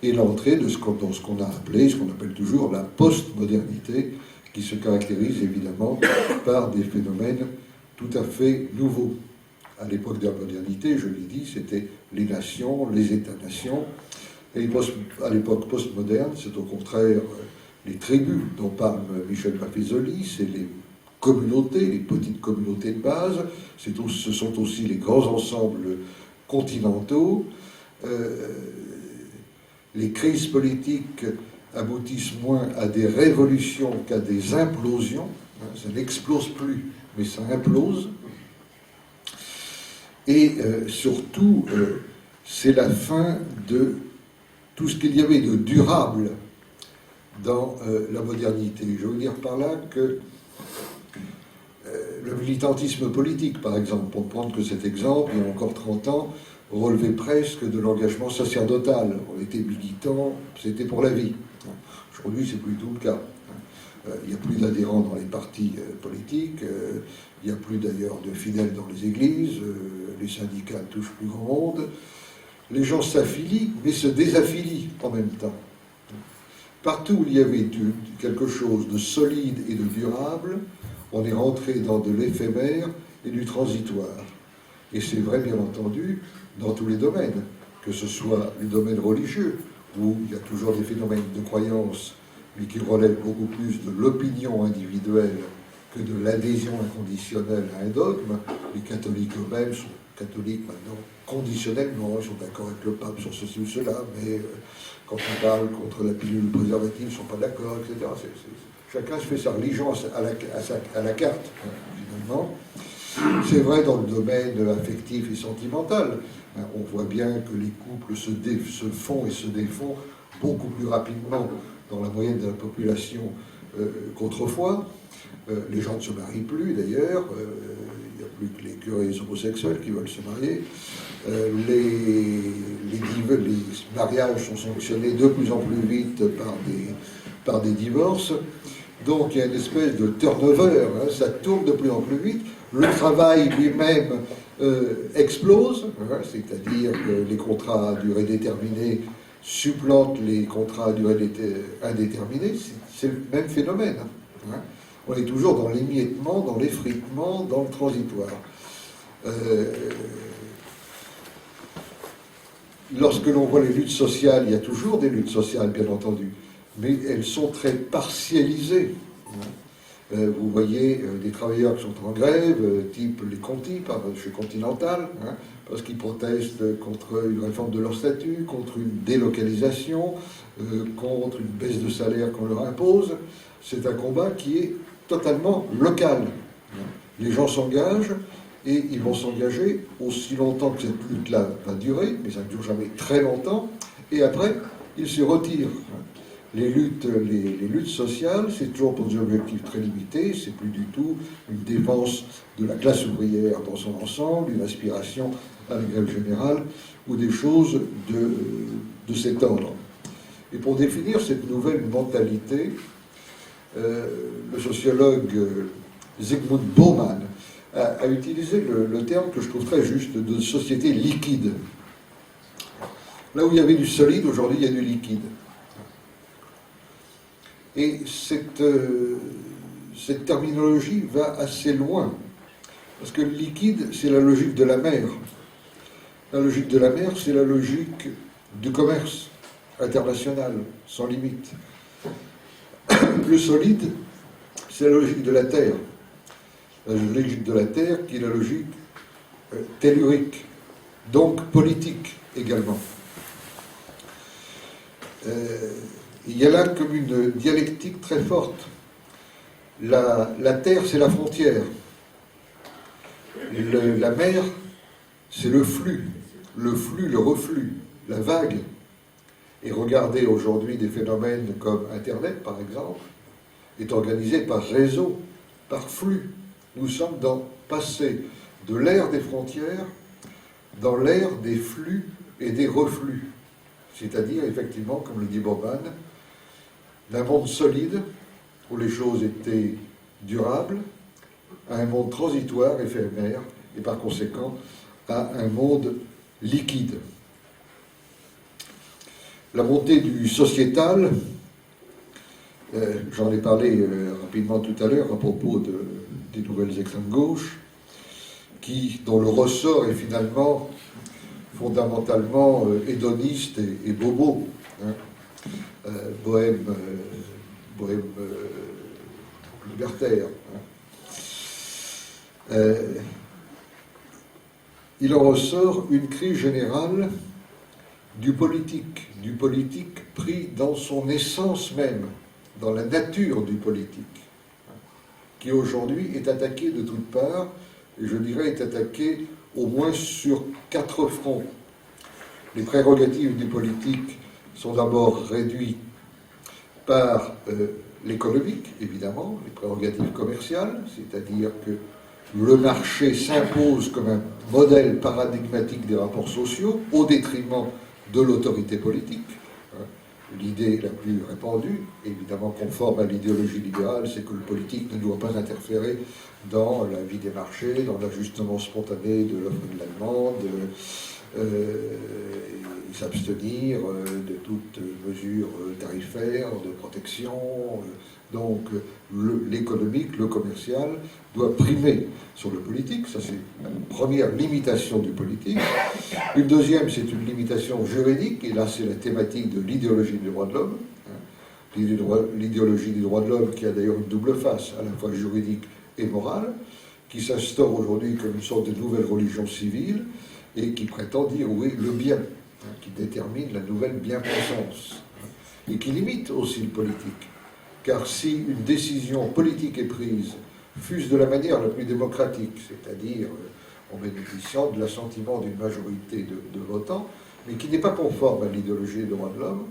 et l'entrée dans ce qu'on a appelé, ce qu'on appelle toujours la post-modernité, qui se caractérise évidemment par des phénomènes tout à fait nouveaux. À l'époque de la modernité, je l'ai dit, c'était les nations, les États-nations. Et à l'époque postmoderne, c'est au contraire les tribus dont parle Michel Maffezoli, c'est les communautés, les petites communautés de base, ce sont aussi les grands ensembles continentaux. Les crises politiques aboutissent moins à des révolutions qu'à des implosions. Ça n'explose plus, mais ça implose. Et surtout, c'est la fin de tout ce qu'il y avait de durable dans la modernité. Je veux dire par là que le militantisme politique, par exemple, pour prendre que cet exemple, il y a encore 30 ans, relevait presque de l'engagement sacerdotal. On était militants, c'était pour la vie. Aujourd'hui, c'est plus tout le cas. Il n'y a plus d'adhérents dans les partis politiques, il n'y a plus d'ailleurs de fidèles dans les églises, les syndicats ne touchent plus grand monde. Les gens s'affilient, mais se désaffilient en même temps. Partout où il y avait quelque chose de solide et de durable, on est rentré dans de l'éphémère et du transitoire. Et c'est vrai, bien entendu, dans tous les domaines, que ce soit le domaine religieux, où il y a toujours des phénomènes de croyance, mais qui relèvent beaucoup plus de l'opinion individuelle que de l'adhésion inconditionnelle à un dogme. Les catholiques eux-mêmes sont catholiques maintenant conditionnellement, ils sont d'accord avec le pape sur ceci ou cela, mais quand on parle contre la pilule préservative, ils ne sont pas d'accord, etc. Chacun se fait sa religion à la carte, finalement. C'est vrai dans le domaine affectif et sentimental. On voit bien que les couples se font et se défont beaucoup plus rapidement dans la moyenne de la population qu'autrefois. Les gens ne se marient plus, d'ailleurs. Il n'y a plus que les curés homosexuels qui veulent se marier. Les mariages sont sanctionnés de plus en plus vite par des divorces. Donc il y a une espèce de turnover, ça tourne de plus en plus vite. Le travail lui-même explose, c'est-à-dire que les contrats à durée déterminée supplantent les contrats à durée indéterminée, c'est le même phénomène. Hein. On est toujours dans l'émiettement, dans l'effritement, dans le transitoire. Lorsque l'on voit les luttes sociales, il y a toujours des luttes sociales, bien entendu, mais elles sont très partialisées. Vous voyez des travailleurs qui sont en grève, type les Conti, chez Continental, hein, parce qu'ils protestent contre une réforme de leur statut, contre une délocalisation, contre une baisse de salaire qu'on leur impose. C'est un combat qui est totalement local. Les gens s'engagent et ils vont s'engager aussi longtemps que cette lutte-là va durer, mais ça ne dure jamais très longtemps, et après, ils se retirent. Les luttes sociales, c'est toujours pour des objectifs très limités, c'est plus du tout une défense de la classe ouvrière dans son ensemble, une aspiration à la grève générale, ou des choses de cet ordre. Et pour définir cette nouvelle mentalité, le sociologue Zygmunt Bauman a utilisé le terme que je trouve très juste de société liquide. Là où il y avait du solide, aujourd'hui il y a du liquide. Et cette terminologie va assez loin, parce que le liquide, c'est la logique de la mer. La logique de la mer, c'est la logique du commerce international, sans limite. Le solide, c'est la logique de la terre. La logique de la terre qui est la logique tellurique, donc politique également. Il y a là comme une dialectique très forte. La terre, c'est la frontière. La mer, c'est le flux, le reflux, la vague. Et regardez aujourd'hui des phénomènes comme Internet, par exemple, est organisé par réseau, par flux. Nous sommes passés de l'ère des frontières dans l'ère des flux et des reflux. C'est-à-dire, effectivement, comme le dit Bauman, d'un monde solide, où les choses étaient durables, à un monde transitoire, éphémère, et par conséquent, à un monde liquide. La montée du sociétal, j'en ai parlé rapidement tout à l'heure à propos des nouvelles extrêmes gauches, dont le ressort est finalement fondamentalement hédoniste et bobo. Hein. Bohème libertaire. Hein. Il en ressort une crise générale du politique pris dans son essence même, dans la nature du politique, qui aujourd'hui est attaqué de toutes parts, et je dirais est attaqué au moins sur 4 fronts. Les prérogatives du politique sont d'abord réduites par l'économique, évidemment, les prérogatives commerciales, c'est-à-dire que le marché s'impose comme un modèle paradigmatique des rapports sociaux au détriment de l'autorité politique. L'idée la plus répandue, évidemment conforme à l'idéologie libérale, c'est que le politique ne doit pas interférer dans la vie des marchés, dans l'ajustement spontané de l'offre et de la demande, s'abstenir de toute mesure tarifaire, de protection. Donc l'économique, le commercial doit primer sur le politique. Ça, c'est une première limitation du politique. Une deuxième, c'est une limitation juridique, et là, c'est la thématique de l'idéologie des droits de l'homme. L'idéologie des droits de l'homme qui a d'ailleurs une double face, à la fois juridique et morale, qui s'instaure aujourd'hui comme une sorte de nouvelle religion civile, et qui prétend dire, oui, le bien, qui détermine la nouvelle bien-pensance, et qui limite aussi le politique. Car si une décision politique est prise, fût-ce de la manière la plus démocratique, c'est-à-dire en bénéficiant de l'assentiment d'une majorité de votants, mais qui n'est pas conforme à l'idéologie des droits de l'homme,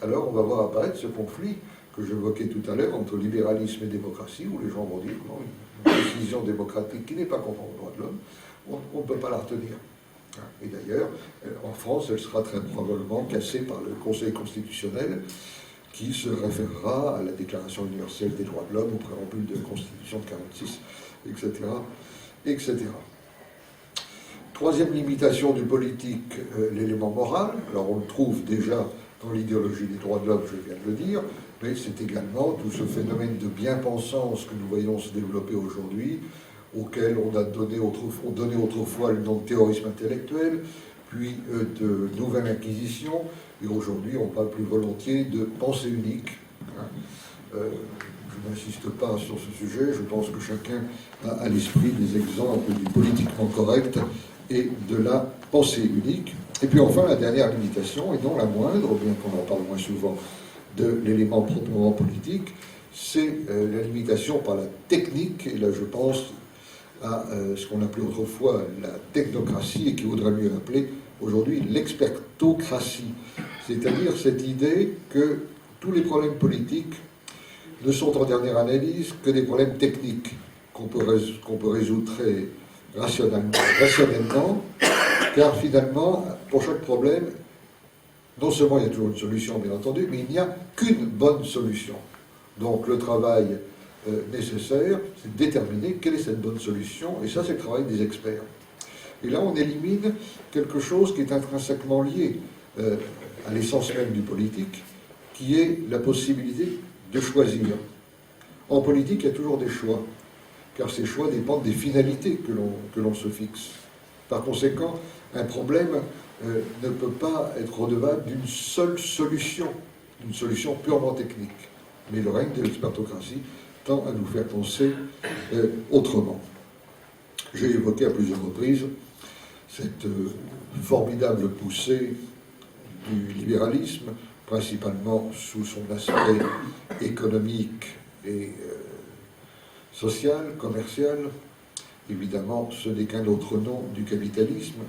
alors on va voir apparaître ce conflit que j'évoquais tout à l'heure entre libéralisme et démocratie, où les gens vont dire non, une décision démocratique qui n'est pas conforme aux droits de l'homme, on ne peut pas la retenir. Et d'ailleurs, en France, elle sera très probablement cassée par le Conseil constitutionnel, qui se référera à la Déclaration universelle des droits de l'homme, au préambule de la Constitution de 1946, etc., etc. Troisième limitation du politique, l'élément moral. Alors on le trouve déjà dans l'idéologie des droits de l'homme, je viens de le dire, mais c'est également tout ce phénomène de bien-pensance que nous voyons se développer aujourd'hui, auquel on a donné autrefois le nom de terrorisme intellectuel, puis de nouvelle inquisition, et aujourd'hui on parle plus volontiers de pensée unique. Je n'insiste pas sur ce sujet, je pense que chacun a à l'esprit des exemples du politiquement correct et de la pensée unique. Et puis enfin, la dernière limitation, et non la moindre, bien qu'on en parle moins souvent, de l'élément proprement politique, c'est la limitation par la technique, et là je pense à ce qu'on appelait autrefois la technocratie, et qui vaudrait mieux appeler aujourd'hui l'expertocratie, c'est-à-dire cette idée que tous les problèmes politiques ne sont en dernière analyse que des problèmes techniques qu'on peut résoudre très rationnellement, car finalement, pour chaque problème, non seulement il y a toujours une solution, bien entendu, mais il n'y a qu'une bonne solution. Donc le travail nécessaire, c'est de déterminer quelle est cette bonne solution, et ça c'est le travail des experts. Et là on élimine quelque chose qui est intrinsèquement lié à l'essence même du politique, qui est la possibilité de choisir. En politique, il y a toujours des choix, car ces choix dépendent des finalités que l'on se fixe. Par conséquent, un problème ne peut pas être redevable d'une seule solution, une solution purement technique. Mais le règne de l'expertocratie tend à nous faire penser autrement. J'ai évoqué à plusieurs reprises cette formidable poussée du libéralisme, principalement sous son aspect économique et social, commercial. Évidemment, ce n'est qu'un autre nom du capitalisme.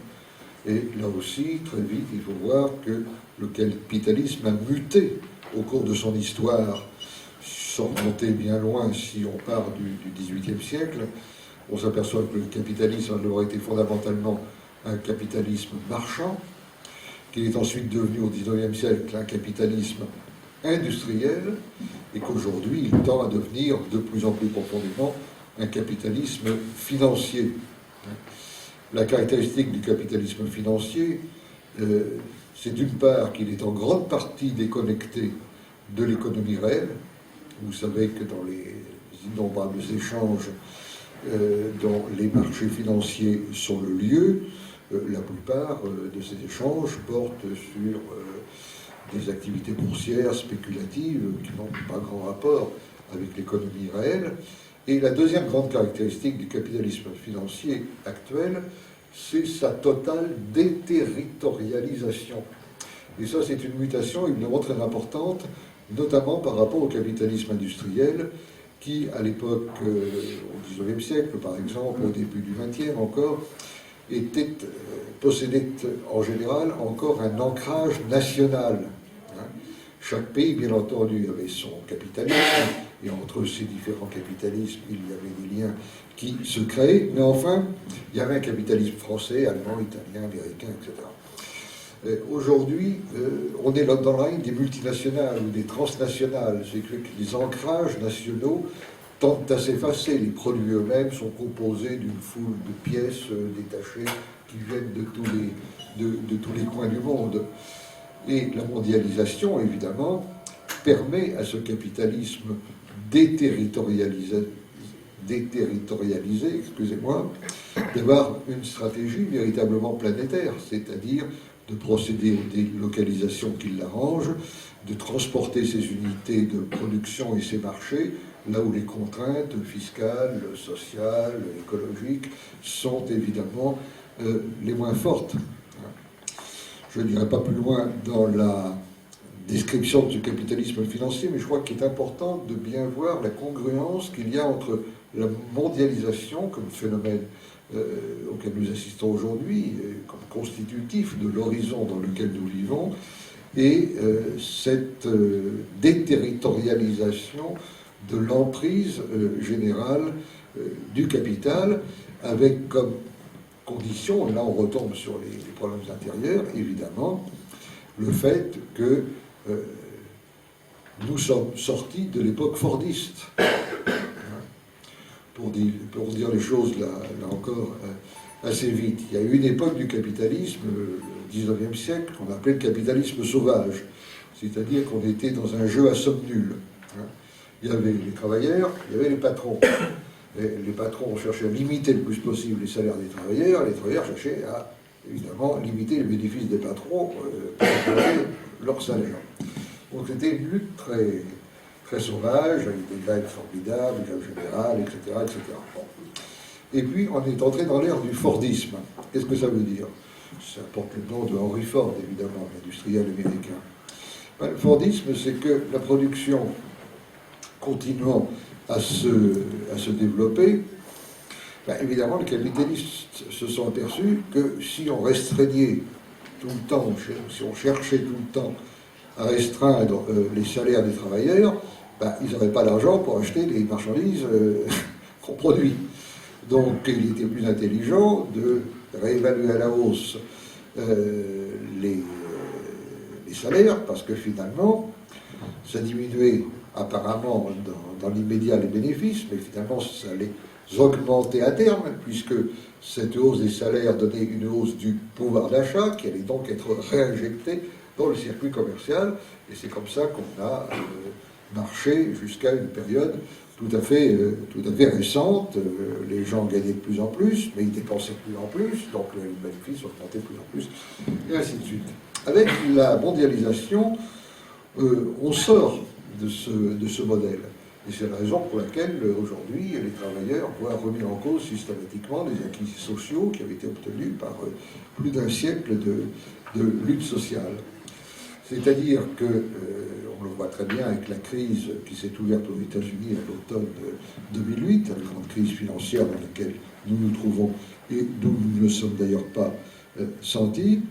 Et là aussi, très vite, il faut voir que le capitalisme a muté au cours de son histoire, sans remonter bien loin si on part du XVIIIe siècle. On s'aperçoit que le capitalisme a d'abord été fondamentalement un capitalisme marchand, qu'il est ensuite devenu au XIXe siècle un capitalisme industriel, et qu'aujourd'hui il tend à devenir de plus en plus profondément un capitalisme financier. La caractéristique du capitalisme financier, c'est d'une part qu'il est en grande partie déconnecté de l'économie réelle. Vous savez que dans les innombrables échanges dont les marchés financiers sont le lieu, la plupart de ces échanges portent sur des activités boursières spéculatives qui n'ont pas grand rapport avec l'économie réelle. Et la deuxième grande caractéristique du capitalisme financier actuel, c'est sa totale déterritorialisation. Et ça, c'est une mutation évidemment très importante, notamment par rapport au capitalisme industriel, qui, à l'époque, au XIXe siècle, par exemple, au début du XXe encore, possédait en général encore un ancrage national. Chaque pays, bien entendu, avait son capitalisme, et entre ces différents capitalismes, il y avait des liens qui se créaient, mais enfin, il y avait un capitalisme français, allemand, italien, américain, etc. Aujourd'hui, on est dans le règne des multinationales ou des transnationales, c'est que les ancrages nationaux tendent à s'effacer. Les produits eux-mêmes sont composés d'une foule de pièces détachées qui viennent de tous les coins du monde. Et la mondialisation, évidemment, permet à ce capitalisme déterritorialisé, d'avoir une stratégie véritablement planétaire, c'est-à-dire de procéder aux délocalisations qui l'arrangent, de transporter ses unités de production et ses marchés là où les contraintes fiscales, sociales, écologiques sont évidemment les moins fortes. Je n'irai pas plus loin dans la description du capitalisme financier, mais je crois qu'il est important de bien voir la congruence qu'il y a entre la mondialisation comme phénomène auquel nous assistons aujourd'hui, comme constitutif de l'horizon dans lequel nous vivons, et cette déterritorialisation de l'emprise générale du capital, avec comme condition, et là on retombe sur les problèmes intérieurs, évidemment, le fait que nous sommes sortis de l'époque fordiste. Pour dire les choses là encore assez vite. Il y a eu une époque du capitalisme, le 19e siècle, qu'on appelait le capitalisme sauvage, C'est-à-dire qu'on était dans un jeu à somme nulle. Il y avait les travailleurs, il y avait les patrons. Et les patrons cherchaient à limiter le plus possible les salaires des travailleurs, et les travailleurs cherchaient à, évidemment, limiter les bénéfices des patrons pour augmenter leur salaire. Donc c'était une lutte très, très sauvage, avec des grèves formidables, des grèves générales, etc. etc. Bon. Et puis on est entré dans l'ère du Fordisme. Qu'est-ce que ça veut dire? Ça porte le nom de Henry Ford, évidemment, l'industriel américain. Ben, le Fordisme, c'est que la production continuant à se développer, ben, évidemment, les capitalistes se sont aperçus que si on restreignait tout le temps, si on cherchait tout le temps à restreindre les salaires des travailleurs, ben, ils n'auraient pas l'argent pour acheter les marchandises qu'on produit. Donc il était plus intelligent de réévaluer à la hausse les salaires, parce que finalement, ça diminuait apparemment dans l'immédiat les bénéfices, mais finalement ça allait augmenter à terme, puisque cette hausse des salaires donnait une hausse du pouvoir d'achat, qui allait donc être réinjectée dans le circuit commercial, et c'est comme ça qu'on a marché jusqu'à une période tout à fait récente. Les gens gagnaient de plus en plus, mais ils dépensaient de plus en plus, donc les bénéfices augmentaient de plus en plus, et ainsi de suite. Avec la mondialisation, on sort de ce modèle. Et c'est la raison pour laquelle, aujourd'hui, les travailleurs voient remis en cause systématiquement les acquis sociaux qui avaient été obtenus par plus d'un siècle de lutte sociale. C'est-à-dire que, on le voit très bien avec la crise qui s'est ouverte aux États-Unis à l'automne 2008, la grande crise financière dans laquelle nous nous trouvons et d'où nous ne sommes d'ailleurs pas sortis,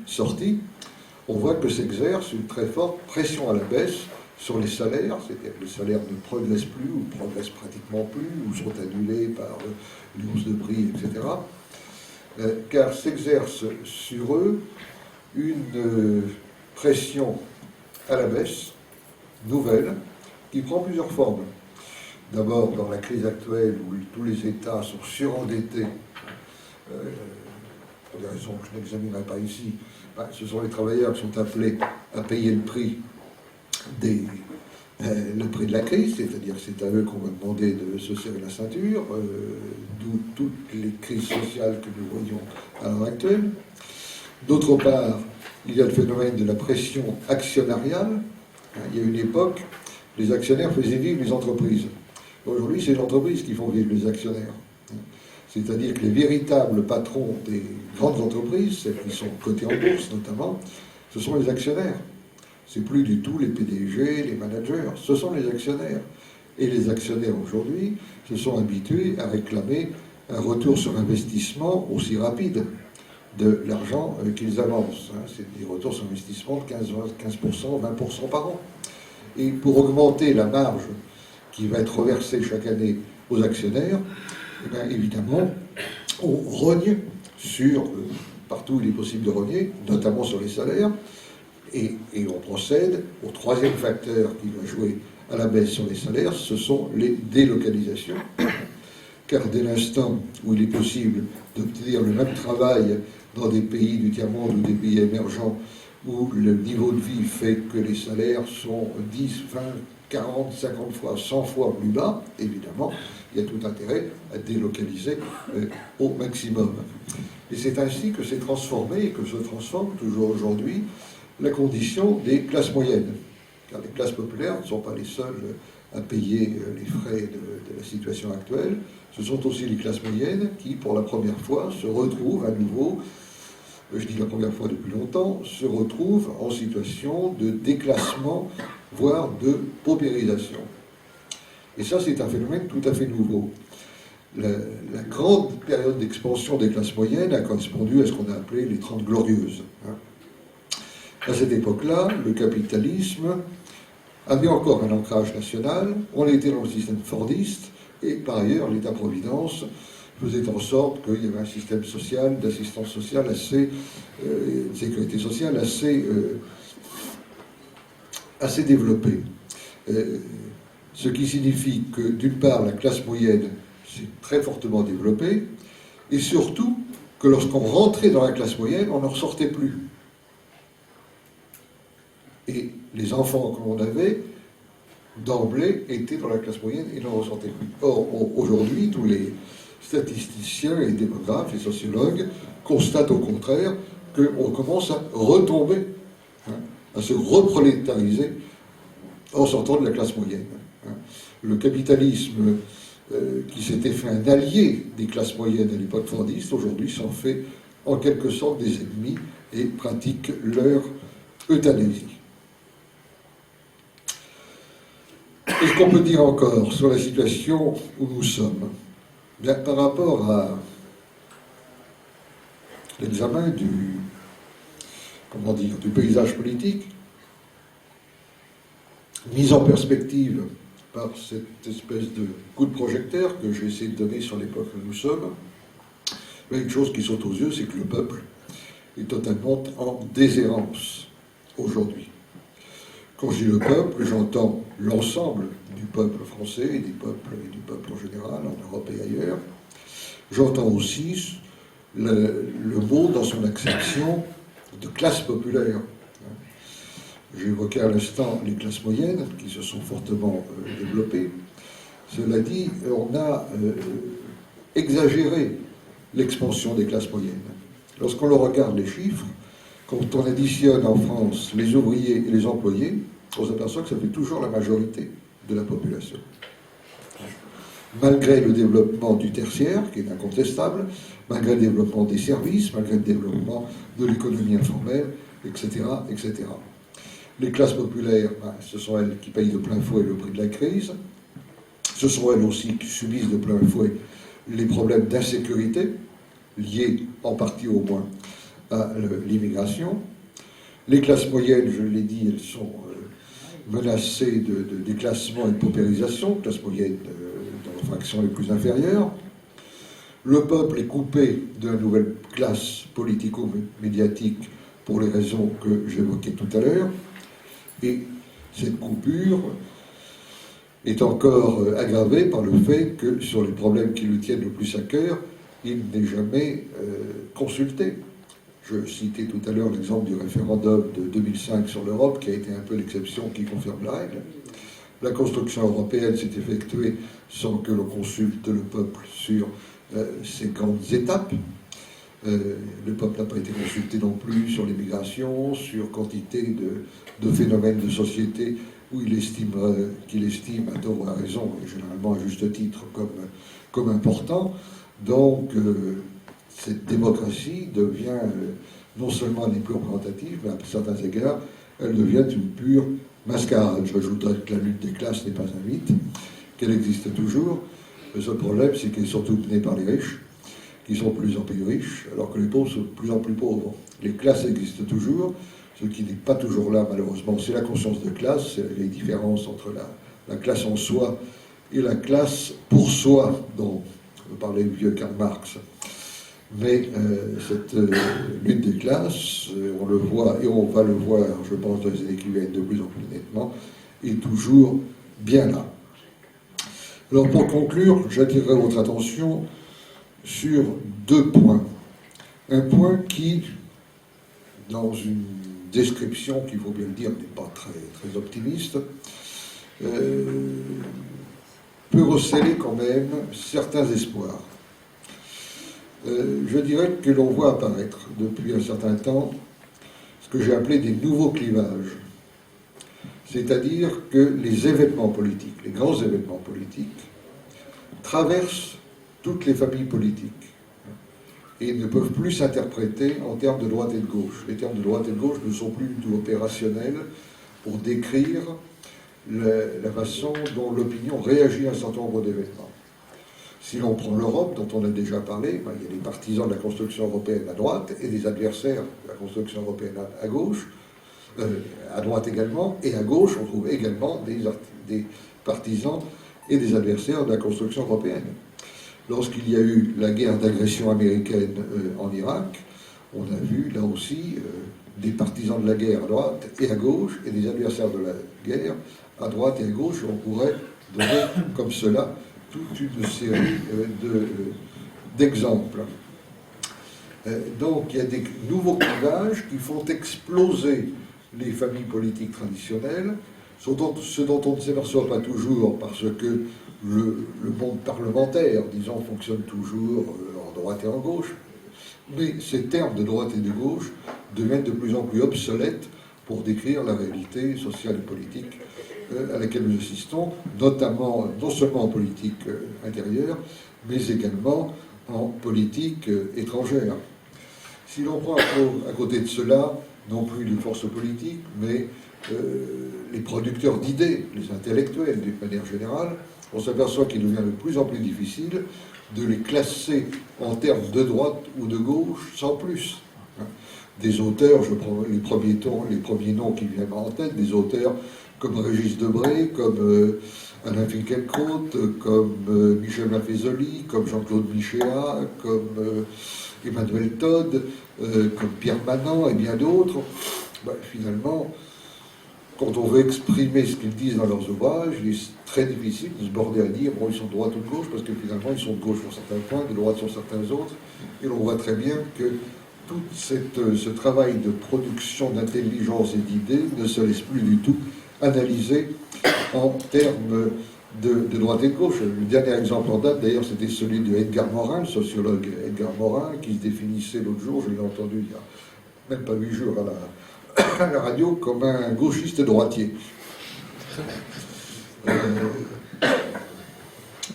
on voit que s'exerce une très forte pression à la baisse sur les salaires, c'est-à-dire que les salaires ne progressent plus, ou progressent pratiquement plus, ou sont annulés par les hausses de prix, etc. Car s'exerce sur eux une pression à la baisse, nouvelle, qui prend plusieurs formes. D'abord, dans la crise actuelle, où tous les États sont surendettés, pour des raisons que je n'examinerai pas ici, ce sont les travailleurs qui sont appelés à payer le prix de la crise, c'est-à-dire que c'est à eux qu'on va demander de se serrer la ceinture, d'où toutes les crises sociales que nous voyons à l'heure actuelle. D'autre part, il y a le phénomène de la pression actionnariale. Il y a une époque, les actionnaires faisaient vivre les entreprises. Aujourd'hui, c'est les entreprises qui font vivre les actionnaire. C'est-à-dire que les véritables patrons des grandes entreprises, celles qui sont cotées en bourse notamment, ce sont les actionnaires. C'est plus du tout les PDG, les managers, ce sont les actionnaires. Et les actionnaires aujourd'hui se sont habitués à réclamer un retour sur investissement aussi rapide de l'argent qu'ils avancent. C'est des retours sur investissement de 15%, 20% par an. Et pour augmenter la marge qui va être reversée chaque année aux actionnaires, eh bien, évidemment, on rogne sur, partout où il est possible de rogner, notamment sur les salaires, et on procède au troisième facteur qui va jouer à la baisse sur les salaires, ce sont les délocalisations. Car dès l'instant où il est possible d'obtenir le même travail dans des pays du tiers-monde ou des pays émergents où le niveau de vie fait que les salaires sont 10, 20, 40, 50 fois, 100 fois plus bas, évidemment, il y a tout intérêt à délocaliser au maximum. Et c'est ainsi que s'est transformé et que se transforme toujours aujourd'hui la condition des classes moyennes. Car les classes populaires ne sont pas les seules à payer les frais de la situation actuelle. Ce sont aussi les classes moyennes qui, pour la première fois, se retrouvent à nouveau, je dis la première fois depuis longtemps, se retrouvent en situation de déclassement, voire de paupérisation. Et ça, c'est un phénomène tout à fait nouveau. La grande période d'expansion des classes moyennes a correspondu à ce qu'on a appelé les 30 glorieuses. À cette époque-là, le capitalisme avait encore un ancrage national, on était dans le système fordiste, et par ailleurs, l'État-providence faisait en sorte qu'il y avait un système social, d'assistance sociale assez, de sécurité sociale assez développé. Ce qui signifie que, d'une part, la classe moyenne s'est très fortement développée, et surtout que lorsqu'on rentrait dans la classe moyenne, on n'en ressortait plus. Et les enfants que l'on avait, d'emblée, étaient dans la classe moyenne et n'en ressentaient plus. Or, aujourd'hui, tous les statisticiens et démographes et sociologues constatent au contraire qu'on commence à retomber, à se reprolétariser en sortant de la classe moyenne. Le capitalisme qui s'était fait un allié des classes moyennes à l'époque fordiste, aujourd'hui s'en fait en quelque sorte des ennemis et pratique leur euthanasie. Qu'est-ce qu'on peut dire encore sur la situation où nous sommes? Bien, par rapport à l'examen du paysage politique, mise en perspective par cette espèce de coup de projecteur que j'ai essayé de donner sur l'époque où nous sommes, mais une chose qui saute aux yeux, c'est que le peuple est totalement en déshérence aujourd'hui. Quand je dis le peuple, j'entends l'ensemble du peuple français et du peuple en général, en Europe et ailleurs. J'entends aussi le mot dans son acception de classe populaire. J'ai évoqué à l'instant les classes moyennes qui se sont fortement développées. Cela dit, on a exagéré l'expansion des classes moyennes. Lorsqu'on regarde les chiffres, quand on additionne en France les ouvriers et les employés, on s'aperçoit que ça fait toujours la majorité de la population. Malgré le développement du tertiaire, qui est incontestable, malgré le développement des services, malgré le développement de l'économie informelle, etc., etc. Les classes populaires, ce sont elles qui payent de plein fouet le prix de la crise. Ce sont elles aussi qui subissent de plein fouet les problèmes d'insécurité, liés en partie au moins à l'immigration. Les classes moyennes, je l'ai dit, elles sont menacées de déclassement et de paupérisation, classes moyennes dans les fractions les plus inférieures. Le peuple est coupé de la nouvelle classe politico-médiatique pour les raisons que j'évoquais tout à l'heure. Et cette coupure est encore aggravée par le fait que sur les problèmes qui lui tiennent le plus à cœur, il n'est jamais consulté. Je citais tout à l'heure l'exemple du référendum de 2005 sur l'Europe, qui a été un peu l'exception qui confirme la règle. La construction européenne s'est effectuée sans que l'on consulte le peuple sur ces grandes étapes. Le peuple n'a pas été consulté non plus sur l'immigration, sur quantité de phénomènes de société où qu'il estime, à tort ou à raison, et généralement à juste titre, comme important. Donc, cette démocratie devient non seulement n'est plus représentative, mais à certains égards, elle devient une pure mascarade. J'ajouterais que la lutte des classes n'est pas un mythe, qu'elle existe toujours. Le seul problème, c'est qu'elle est surtout menée par les riches, qui sont de plus en plus riches, alors que les pauvres sont de plus en plus pauvres. Les classes existent toujours. Ce qui n'est pas toujours là, malheureusement, c'est la conscience de classe, c'est les différences entre la classe en soi et la classe pour soi, dont parlait le vieux Karl Marx. Mais cette lutte des classes, on le voit, et on va le voir, je pense, dans les années qui viennent de plus en plus nettement, est toujours bien là. Alors, pour conclure, j'attirerai votre attention sur deux points. Un point qui, dans une description, qu'il faut bien le dire, n'est pas très, très optimiste, peut recéler quand même certains espoirs. Je dirais que l'on voit apparaître depuis un certain temps ce que j'ai appelé des nouveaux clivages. C'est-à-dire que les événements politiques, les grands événements politiques, traversent toutes les familles politiques et ne peuvent plus s'interpréter en termes de droite et de gauche. Les termes de droite et de gauche ne sont plus du tout opérationnels pour décrire la façon dont l'opinion réagit à un certain nombre d'événements. Si l'on prend l'Europe, dont on a déjà parlé, il y a des partisans de la construction européenne à droite et des adversaires de la construction européenne à gauche, à droite également, et à gauche, on trouve également des partisans et des adversaires de la construction européenne. Lorsqu'il y a eu la guerre d'agression américaine en Irak, on a vu là aussi des partisans de la guerre à droite et à gauche, et des adversaires de la guerre à droite et à gauche. On pourrait donner comme cela toute une série d'exemples. Donc il y a des nouveaux clivages qui font exploser les familles politiques traditionnelles, ce dont on ne s'aperçoit pas toujours parce que le monde parlementaire, disons, fonctionne toujours en droite et en gauche, mais ces termes de droite et de gauche deviennent de plus en plus obsolètes pour décrire la réalité sociale et politique à laquelle nous assistons, notamment, non seulement en politique intérieure, mais également en politique étrangère. Si l'on prend à côté de cela, non plus les forces politiques, mais les producteurs d'idées, les intellectuels d'une manière générale, on s'aperçoit qu'il devient de plus en plus difficile de les classer en termes de droite ou de gauche sans plus. Des auteurs, je prends les premiers noms qui viennent en tête, des auteurs comme Régis Debray, comme Alain Finkielkraut, comme Michel Maffezoli, comme Jean-Claude Michéa, comme Emmanuel Todd, comme Pierre Manant et bien d'autres. Finalement, quand on veut exprimer ce qu'ils disent dans leurs ouvrages, il est très difficile de se border à dire bon, ils sont de droite ou de gauche, parce que finalement ils sont de gauche sur certains points, de droite sur certains autres, et l'on voit très bien que tout ce travail de production d'intelligence et d'idées ne se laisse plus du tout analyser en termes de droite et de gauche. Le dernier exemple en date, d'ailleurs, c'était celui de Edgar Morin, le sociologue Edgar Morin, qui se définissait l'autre jour, je l'ai entendu il n'y a même pas 8 jours à la radio, comme un gauchiste droitier.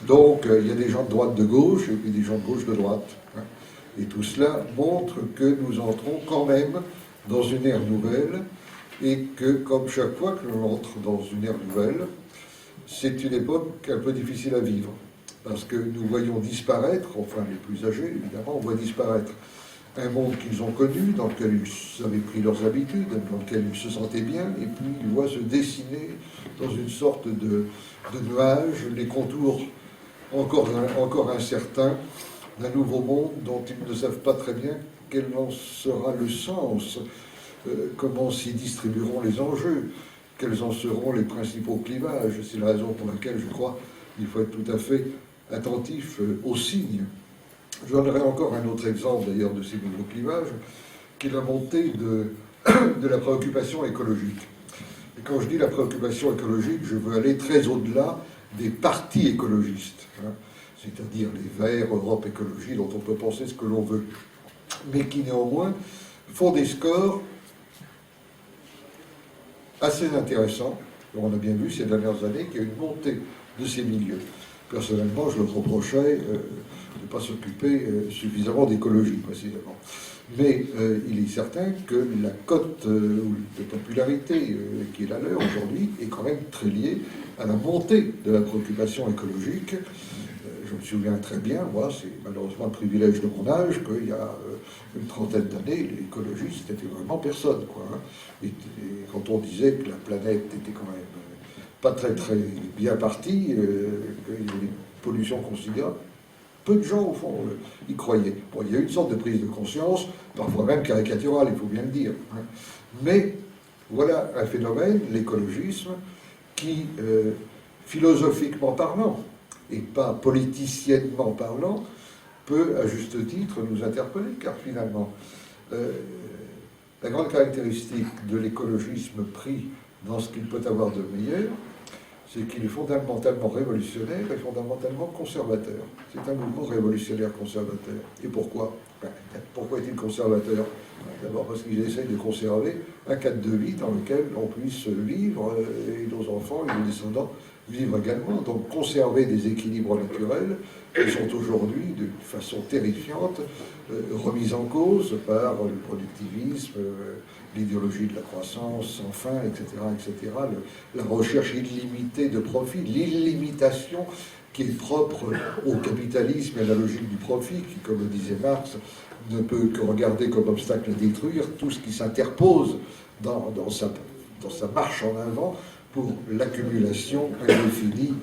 Donc, il y a des gens de droite de gauche et puis des gens de gauche de droite. Et tout cela montre que nous entrons quand même dans une ère nouvelle et que, comme chaque fois que l'on entre dans une ère nouvelle, c'est une époque un peu difficile à vivre. Parce que nous voyons disparaître, enfin les plus âgés évidemment, on voit disparaître un monde qu'ils ont connu, dans lequel ils avaient pris leurs habitudes, dans lequel ils se sentaient bien, et puis ils voient se dessiner dans une sorte de nuage les contours encore incertains d'un nouveau monde dont ils ne savent pas très bien quel en sera le sens, comment s'y distribueront les enjeux, quels en seront les principaux clivages. C'est la raison pour laquelle je crois qu'il faut être tout à fait attentif aux signes. Je donnerai encore un autre exemple d'ailleurs de ces nouveaux clivages, qui est la montée de la préoccupation écologique. Et quand je dis la préoccupation écologique, je veux aller très au-delà des partis écologistes, c'est-à-dire les Verts, Europe Écologie, dont on peut penser ce que l'on veut, mais qui néanmoins font des scores assez intéressants. On a bien vu ces dernières années qu'il y a une montée de ces milieux. Personnellement, je leur reprochais de ne pas s'occuper suffisamment d'écologie, précisément. Mais il est certain que la cote de popularité qui est la leur aujourd'hui est quand même très liée à la montée de la préoccupation écologique. Je me souviens très bien, moi, c'est malheureusement le privilège de mon âge, qu'il y a une trentaine d'années, l'écologie, c'était vraiment personne, quoi. Et quand on disait que la planète était quand même pas très très bien partie, qu'il y avait des pollutions considérables, peu de gens, au fond, y croyaient. Bon, il y a eu une sorte de prise de conscience, parfois même caricaturale, il faut bien le dire. Mais voilà un phénomène, l'écologisme, qui, philosophiquement parlant, et pas politiciennement parlant, peut, à juste titre, nous interpeller, car finalement, la grande caractéristique de l'écologisme pris dans ce qu'il peut avoir de meilleur, c'est qu'il est fondamentalement révolutionnaire et fondamentalement conservateur. C'est un mouvement révolutionnaire conservateur. Et pourquoi? Pourquoi est-il conservateur? D'abord parce qu'il essaye de conserver un cadre de vie dans lequel on puisse vivre, et nos enfants et nos descendants vivre également. Donc conserver des équilibres naturels qui sont aujourd'hui, de façon terrifiante, remis en cause par le productivisme, l'idéologie de la croissance sans fin, etc., etc., la recherche illimitée de profit, l'illimitation qui est propre au capitalisme et à la logique du profit, qui, comme le disait Marx, ne peut que regarder comme obstacle à détruire tout ce qui s'interpose dans sa marche en avant pour l'accumulation indéfinie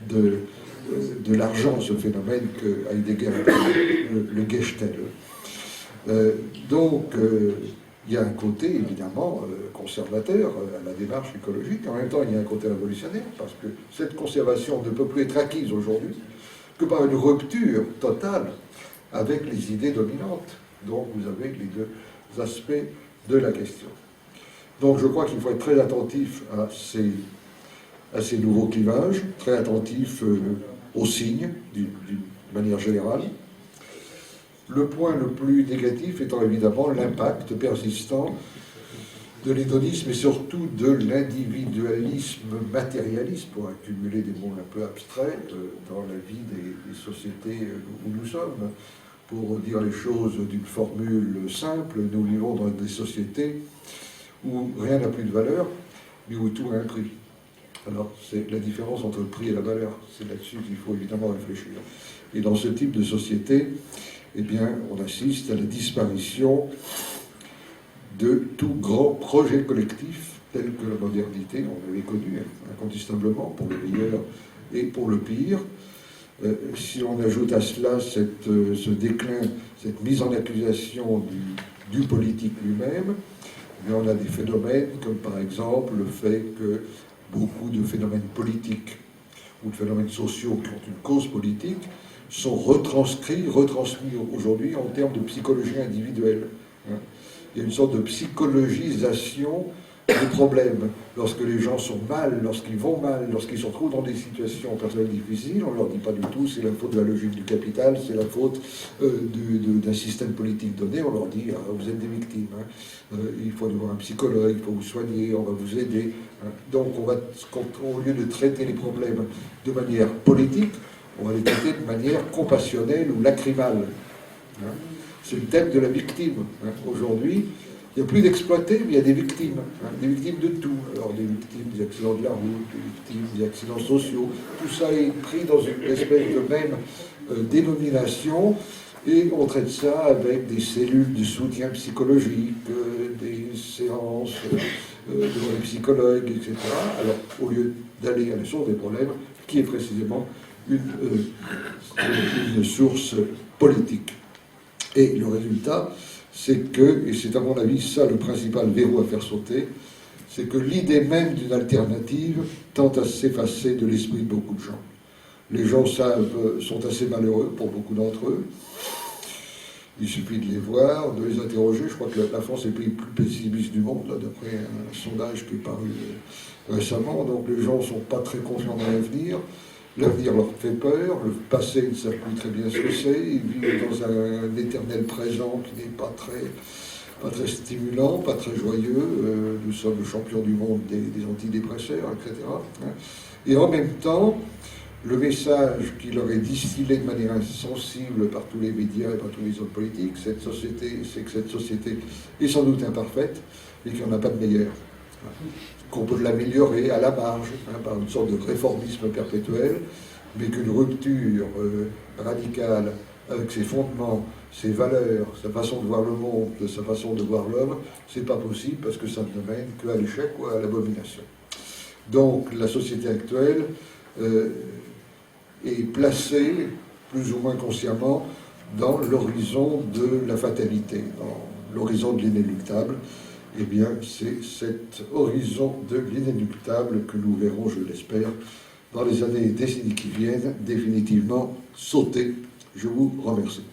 de l'argent, ce phénomène que Heidegger appelle le Gestell. Donc, il y a un côté, évidemment, conservateur à la démarche écologique. En même temps, il y a un côté révolutionnaire, parce que cette conservation ne peut plus être acquise aujourd'hui que par une rupture totale avec les idées dominantes. Donc, vous avez les deux aspects de la question. Donc je crois qu'il faut être très attentif à ces nouveaux clivages, très attentif aux signes, d'une manière générale. Le point le plus négatif étant évidemment l'impact persistant de l'hédonisme et surtout de l'individualisme matérialiste, pour accumuler des mots un peu abstraits, dans la vie des sociétés où nous sommes. Pour dire les choses d'une formule simple, nous vivons dans des sociétés où rien n'a plus de valeur, mais où tout a un prix. Alors, c'est la différence entre le prix et la valeur. C'est là-dessus qu'il faut évidemment réfléchir. Et dans ce type de société, eh bien, on assiste à la disparition de tout grand projet collectif tel que la modernité, on l'avait connu incontestablement, pour le meilleur et pour le pire. Si on ajoute à cela ce déclin, cette mise en accusation du politique lui-même, mais on a des phénomènes comme par exemple le fait que beaucoup de phénomènes politiques ou de phénomènes sociaux qui ont une cause politique sont retransmis aujourd'hui en termes de psychologie individuelle. Il y a une sorte de psychologisation des problèmes. Lorsque les gens sont mal, lorsqu'ils vont mal, lorsqu'ils se retrouvent dans des situations personnelles difficiles, on ne leur dit pas du tout c'est la faute de la logique du capital, c'est la faute d'un système politique donné, on leur dit vous êtes des victimes, il faut aller voir un psychologue, il faut vous soigner, on va vous aider. Donc au lieu de traiter les problèmes de manière politique, on va les traiter de manière compassionnelle ou lacrymale. C'est le thème de la victime. Aujourd'hui, il n'y a plus d'exploités, mais il y a des victimes. Des victimes de tout. Alors des victimes des accidents de la route, des victimes des accidents sociaux. Tout ça est pris dans une espèce de même dénomination, et on traite ça avec des cellules de soutien psychologique, des séances devant les psychologues, etc. Alors, au lieu d'aller à la source des problèmes, qui est précisément une source politique. Et le résultat, c'est que, et c'est à mon avis ça le principal verrou à faire sauter, c'est que l'idée même d'une alternative tend à s'effacer de l'esprit de beaucoup de gens. Les gens sont assez malheureux pour beaucoup d'entre eux. Il suffit de les voir, de les interroger. Je crois que la France est le pays le plus pessimiste du monde, d'après un sondage qui est paru récemment. Donc les gens ne sont pas très confiants dans l'avenir. L'avenir leur fait peur, le passé, ils ne savent plus très bien ce que c'est, ils vivent dans un éternel présent qui n'est pas très stimulant, pas très joyeux. Nous sommes le champion du monde des antidépresseurs, etc. Et en même temps, le message qui leur est distillé de manière insensible par tous les médias et par tous les hommes politiques, c'est que cette société est sans doute imparfaite et qu'il n'y en a pas de meilleure. Qu'on peut l'améliorer à la marge, par une sorte de réformisme perpétuel, mais qu'une rupture radicale avec ses fondements, ses valeurs, sa façon de voir le monde, sa façon de voir l'homme, c'est pas possible parce que ça ne mène qu'à l'échec ou à l'abomination. Donc la société actuelle est placée, plus ou moins consciemment, dans l'horizon de la fatalité, dans l'horizon de l'inéluctable. Eh bien, c'est cet horizon de l'inéluctable que nous verrons, je l'espère, dans les années et décennies qui viennent, définitivement sauter. Je vous remercie.